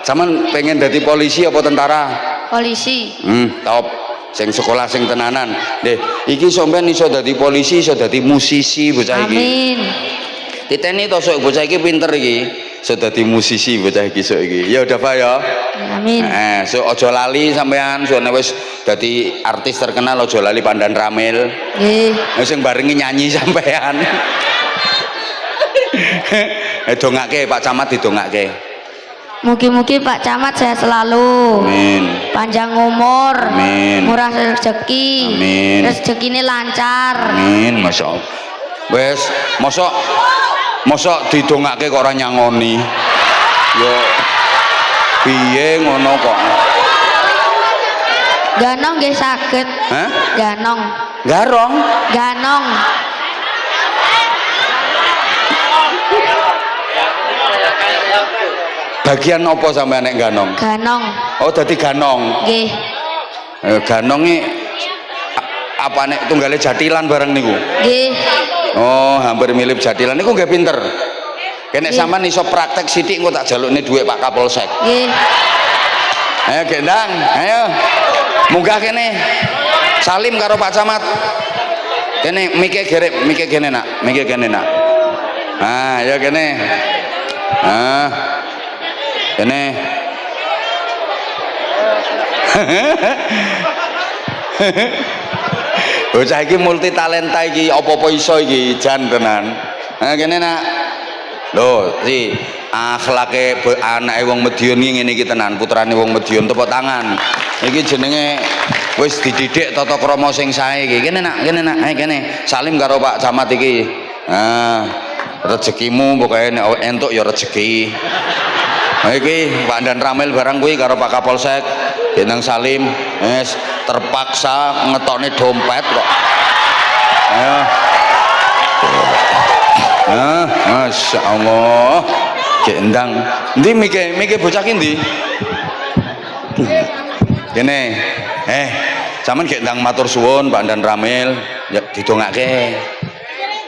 Sampeyan pengen dadi polisi apa tentara? Polisi. Top. Sing sekolah sing tenanan. Iki sampeyan iso dadi polisi, iso dadi musisi bocah iki. Amin. Titeni to sok bocah iki pinter iki. Iso dadi musisi bocah iki sok iki. Ya udah Pak ya. Amin. So aja lali sampean, so nek wis dadi artis terkenal aja lali Pandan Ramil. Nggih. Sing barengi nyanyi sampean. Dongake Pak Camat didongake. Mugi-mugi Pak Camat sehat selalu. Amin. Panjang umur. Amin. Murah rezeki. Amin. Rezekine lancar. Amin, masyaallah. Wes, mosok didongake kok ora nyangoni. Yo piye ngono kok. Ganong nggih saged. Hah? Ganong. Garong. Ganong. Bagian apa sampean nek ganong? Ganong. Oh, dadi ganong. Nggih. Ganong iki apa nek tunggale jatilan bareng niku? Nggih. Oh, hampir mirip jatilan niku nggih pinter. Kene sampean iso praktek sithik engko tak jalukne dhuwit Pak Kapolsek. Nggih. Ayo gendang, ayo. Munggah kene. Salim karo Pak Camat. Kene mike gerek, mike kene nak, mike kene nak. Ah, ya kene. Ah. Kene. Bocah iki multi talenta iki, apa-apa iso iki, jan tenan. Nah, kene nak. Lho, si akhlake anake wong Madiun iki ngene iki tenan, putrane wong Madiun, tepuk tangan. Iki jenenge wis dididik tata krama sing sae iki. Kene nak, ayo kene. Salim karo Pak Camat iki. Nah, rezekimu pokoke nek entuk ya rezeki. Nah, iki Pak Dan Ramil barang kuwi karo Pak Kapolsek, Bintang Salim, wis terpaksa ngetokne dompet kok. Ayo. Masya Allah gendang ndi mike bocah ki ndi kene sampean gendang matur suwun Pak Dan Ramil ya didongake.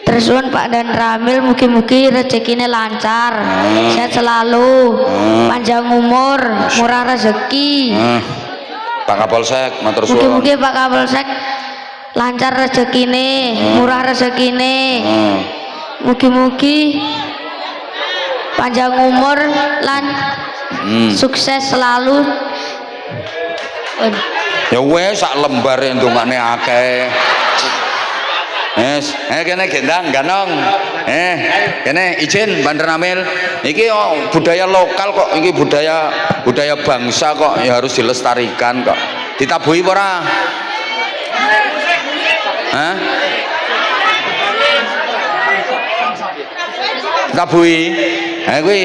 Terus suwun Pak Dan Ramil mugi-mugi rezekine lancar, sehat selalu, panjang umur, murah rezeki. Pak Kapolsek matur suwun. Mugi-mugi Pak Kapolsek lancar rezekine, murah rezekine. Mugi-mugi panjang umur lan sukses selalu. Ya wes sak lembar ndongane akeh. Yes, kene gendang ganong. Kene izin Pak Ramil. Iki budaya lokal kok, iki budaya bangsa kok ya harus dilestarikan kok. Ditabuhi apa ora? Hah? Tabuhi. Kuwi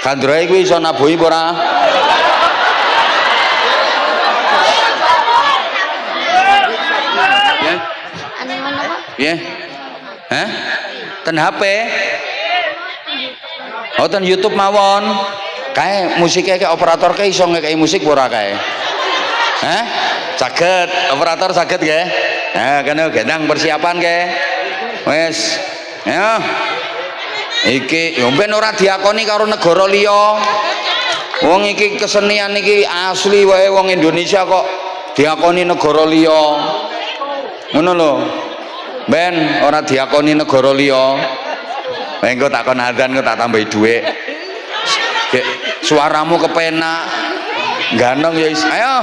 kandrae kuwi iso nabuhi apa ora? Ya. Hah? Ten HP. Oh, ten YouTube mawon. Kae musiknya kayak operator kayak iso ngekei musik ora kae. Hah? Saged, operator saged nggih. Nah, kene gendang persiapan kae. Wes. Ya. Iki yo ben ora diakoni karo negara liya. Wong iki kesenian iki asli wae wong Indonesia kok diakoni negara liya. Ngono lho. Ben ora diakoni negara liya. Engko takon adzan kok tak tambahi dhuwit. Suaramu kepenak. Ganong ya ayo.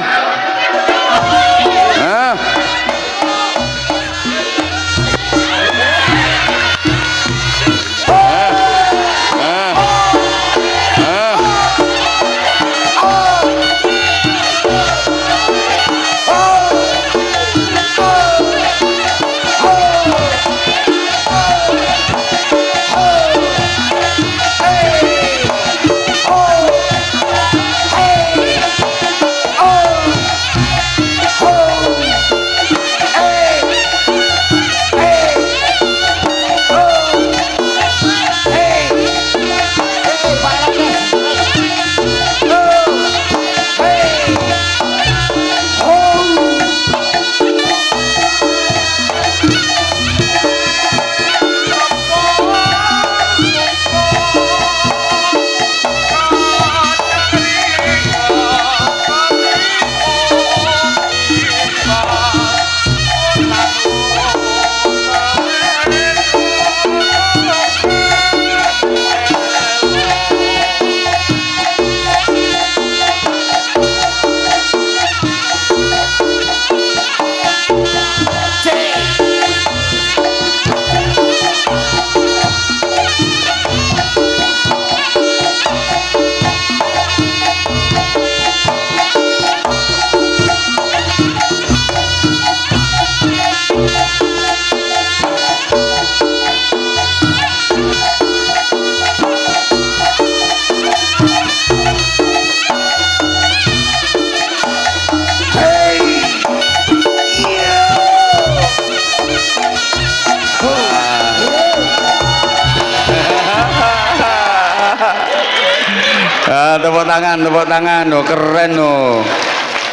Tepuk tangan, oh keren oh.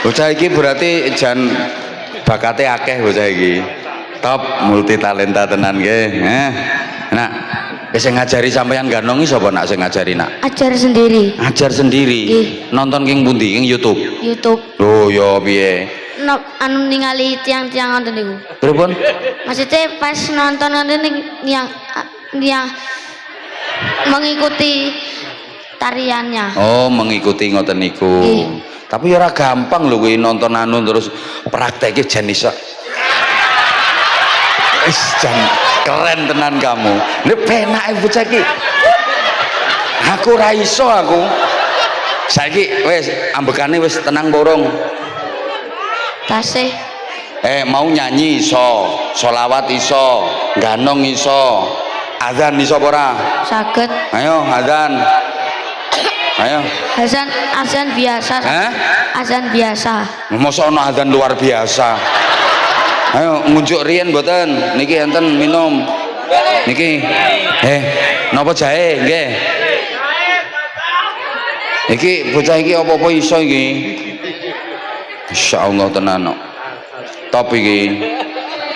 Bocah iki berarti jan bakate akeh bocah iki. Top multi talenta tenan nggih. Nak, sing ngajari sampeyan ganong iki sapa nak sing ngajari nak? Ajar sendiri. Ajar sendiri. Nonton king pundi? King YouTube. YouTube. Oh ya piye? Anu ningali tiang-tiang ngoten niku. Pripun? Maksudnya pas nonton ngoten yang mengikuti tariannya. Oh, mengikuti ngoten niku. Tapi ora gampang lho kuwi nonton anu terus prakteknya jan iso. Wis jan keren tenan kamu. Nek penake bocah iki. Aku ora iso aku. Saiki wis ambekane wis tenang borong. Tasih. Mau nyanyi iso, sholawat iso, ganong iso, adzan iso apa ora? Saged. Ayo adzan. Ayo. Azan biasa. Azan biasa. Mosok ana adzan luar biasa. Ayo ngunjuk riyen mboten. Niki enten minum. Niki. Napa jahe nggih? Iki bocah iki apa-apa iso iki. Insyaallah tenan kok. Top iki.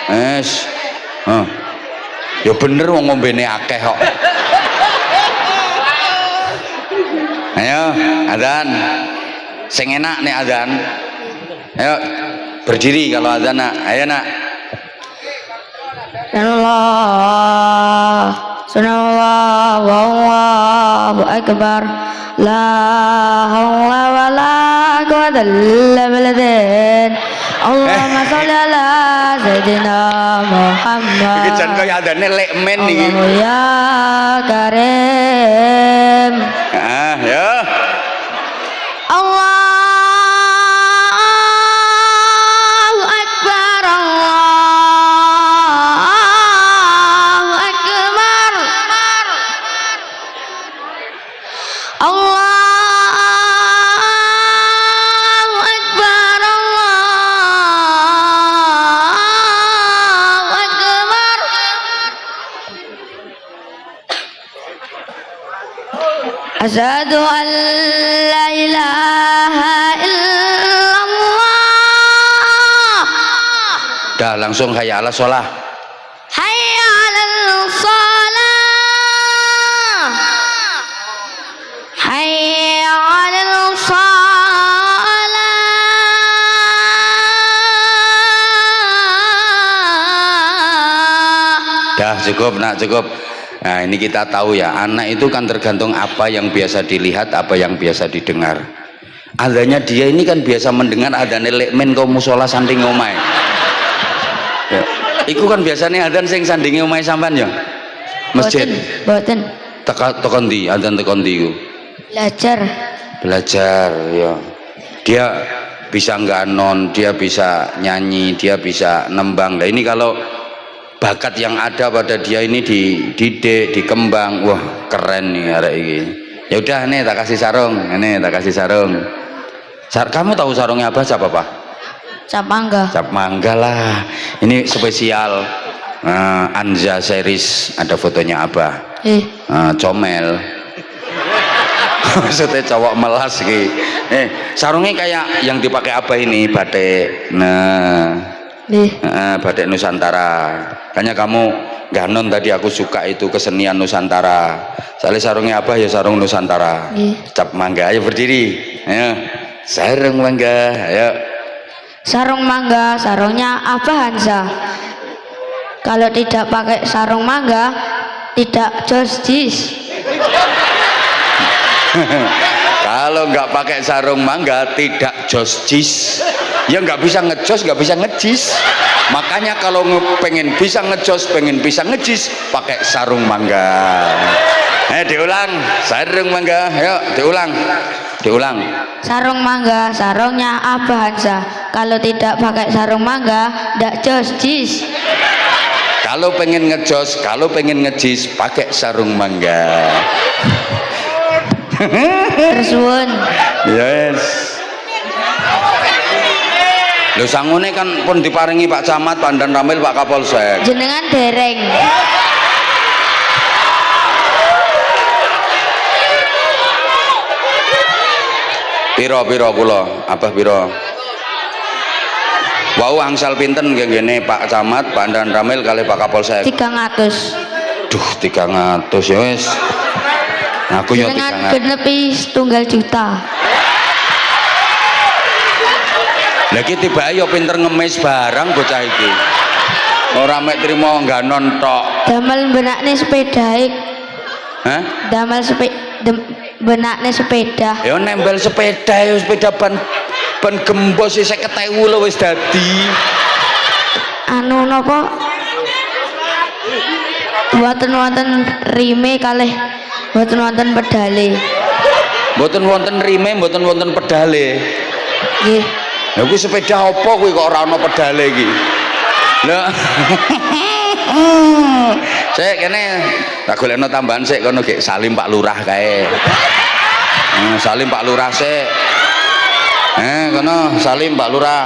Wes. Ya bener wong ngombene akeh kok. Ayo, adzan. Sing enak nek adzan. Ayo berdiri kalau adzan nak. Ayo nak. Subhanallah wallahu akbar la haula wala quwwata illa billah. Allahumma sholli ala sayyidina Muhammad. Iki jan kaya adzane lek men iki. Allahu ya karim. Ya. Allahu akbar. Allahu akbar. Allahu akbar. Allahu akbar. Asyhadu an la ilaha illallah. Dah langsung hayya 'alas shalah. Hayya 'alal shalah. Hayya 'alal shalah. Dah cukup nak, cukup. Nah ini kita tahu ya, anak itu kan tergantung apa yang biasa dilihat, apa yang biasa didengar. Adanya dia ini kan biasa mendengar adane lekmen kau musola sanding omai. Ya. Iku kan biasanya adzan sing sandingi omai sampean ya. Masjid. Boten. Tekan ndi, adzan tekan ndi iku? Belajar. Belajar ya. Dia bisa ngganon, dia bisa nyanyi, dia bisa nembang. Nah ini kalau bakat yang ada pada dia ini dididik, dikembang, wah keren nih arek ini. Ya udah nih tak kasih sarung, ini tak kasih sarung. Kamu tahu sarungnya apa? Cap apa? Cap mangga. Cap mangga lah. Ini spesial Anza series, ada fotonya Abah. Comel. Maksudnya cowok melas gitu. Sarungnya kayak yang dipakai Abah ini, batik. Nah. Batik Nusantara. Kayaknya kamu ganon tadi aku suka itu kesenian Nusantara. Soalnya sarungnya apa ya sarung Nusantara. Cap mangga, ayo berdiri. Ayo. Sarung mangga, ayo. Sarung mangga, sarungnya apa Hansa? Kalau tidak pakai sarung mangga, tidak jis. Kalau nggak pakai sarung mangga tidak jis. Ya nggak bisa ngejos, nggak bisa ngejis. Makanya kalau pengen bisa ngejos, pengen bisa ngejis, pakai sarung mangga. Diulang, sarung mangga, ayo diulang. Sarung mangga, sarungnya apa Hansa? Kalau tidak pakai sarung mangga, tidak jis. Kalau pengen ngejos, kalau pengen ngejis, pakai sarung mangga. Tersuun. Yes. Lho sangune kan pun diparingi Pak Camat, Pandan Ramil, Pak Kapolsek. Jenengan dereng. Piro kula, Abah piro? Wau angsal pinten ngene Pak Camat, Pandan Ramil kali Pak Kapolsek. 300. Duh 300 ya wis. Aku yo 300. Jenengan genepi 1 juta. Lagi tiba yo pinter ngemis barang bocah iki. Ora mek trimo ngganon tok. Damel benakne sepeda ik. Hah? Damel benakne sepeda. Ya nempel sepeda ya sepeda ban gembos 50.000 lho wis dadi. Anu napa? Wonten rime kalih mboten wonten pedale. Mboten wonten rime, mboten wonten pedale. Nggih. Lha kuwi sepeda apa kuwi kok ora ana pedale iki? Lah. Sik kene tak golekno tambahan sik kono gek Salim Pak Lurah kae. Salim Pak Lurah sik. Kono Salim Pak Lurah.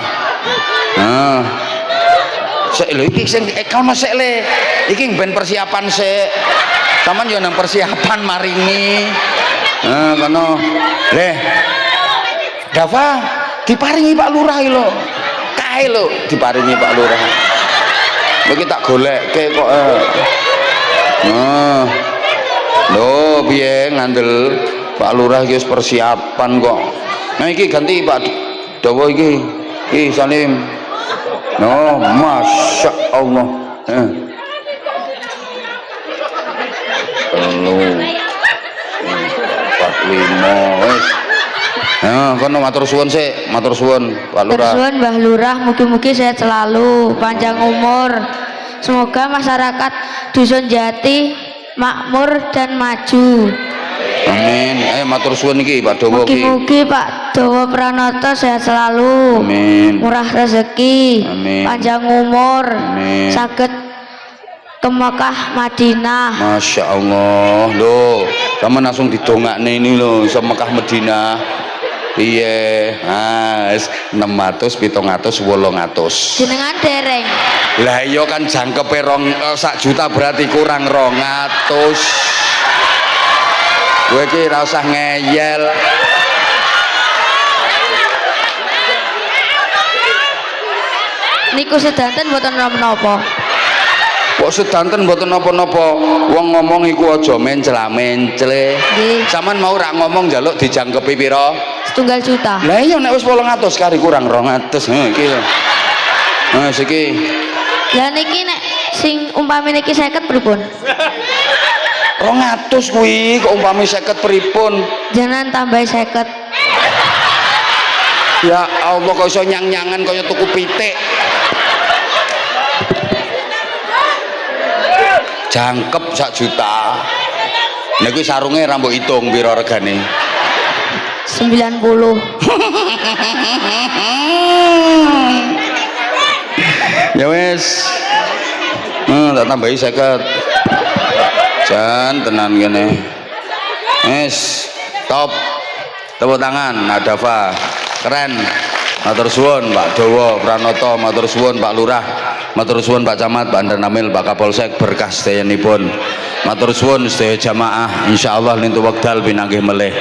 Sik lho iki sing kono sik le. Iki ben persiapan sik. Saman yo nang persiapan maringi. Kono. Le. Dava diparingi Pak Lurah iki lho. Kae lho diparingi Pak Lurah. Iki tak golekke kok. Lho piye ngandel Pak Lurah iki wis persiapan kok. Nah iki ganti Pak Dawa iki. Iki Salim. No, Masya Allah. Telu 45 wis. Kono matur suwun sik, matur suwun Pak Lurah. Matur suwun Mbah Lurah, mugi-mugi sehat selalu, panjang umur. Semoga masyarakat Dusun Jati makmur dan maju. Amin. Matur suwun iki Pak Dawa iki. Mugi-mugi Pak Dawa Pranoto sehat selalu. Amin. Murah rezeki. Amin. Panjang umur. Amin. Saged ke Mekah Madinah. Masya Allah. Loh, sama langsung didongakne ini loh, iso Mekah Madinah. Iya, 600, 700, 800. Jenengan dereng. Lah iya kan jangkepe 1 juta berarti kurang 200. Kowe iki ora usah ngeyel. Niku sedanten mboten napa-napa. Kok sedanten mboten napa-napa. Wong ngomong iku aja mencela-mencele. Nggih. Saman mau rak ngomong njaluk dijangkepi pira? 1 juta. Lah iya nek wis 800 kari kurang 200. Iki lho. Iki. Lah niki nek sing umpami niki 50 pripun? 200 kuwi kok umpami 50 pripun? Jangan tambah 50. Ya Allah kok iso nyang-nyangan kaya tuku pitik. Jangkep 1 juta. Niku sarunge ra mbok hitung pira regane. 90. Ya wis. Tak tambahi 50. Jan tenan kene. Wis, top. Tepuk tangan Nadava. Keren. Matur suwun Pak Dawa Pranoto, matur suwun Pak Lurah, matur suwun Pak Camat, Pak Andanamil, Pak Kapolsek berkah sedayanipun. Matur suwun sedaya jamaah, insyaallah lintu wekdal pinanggih melih.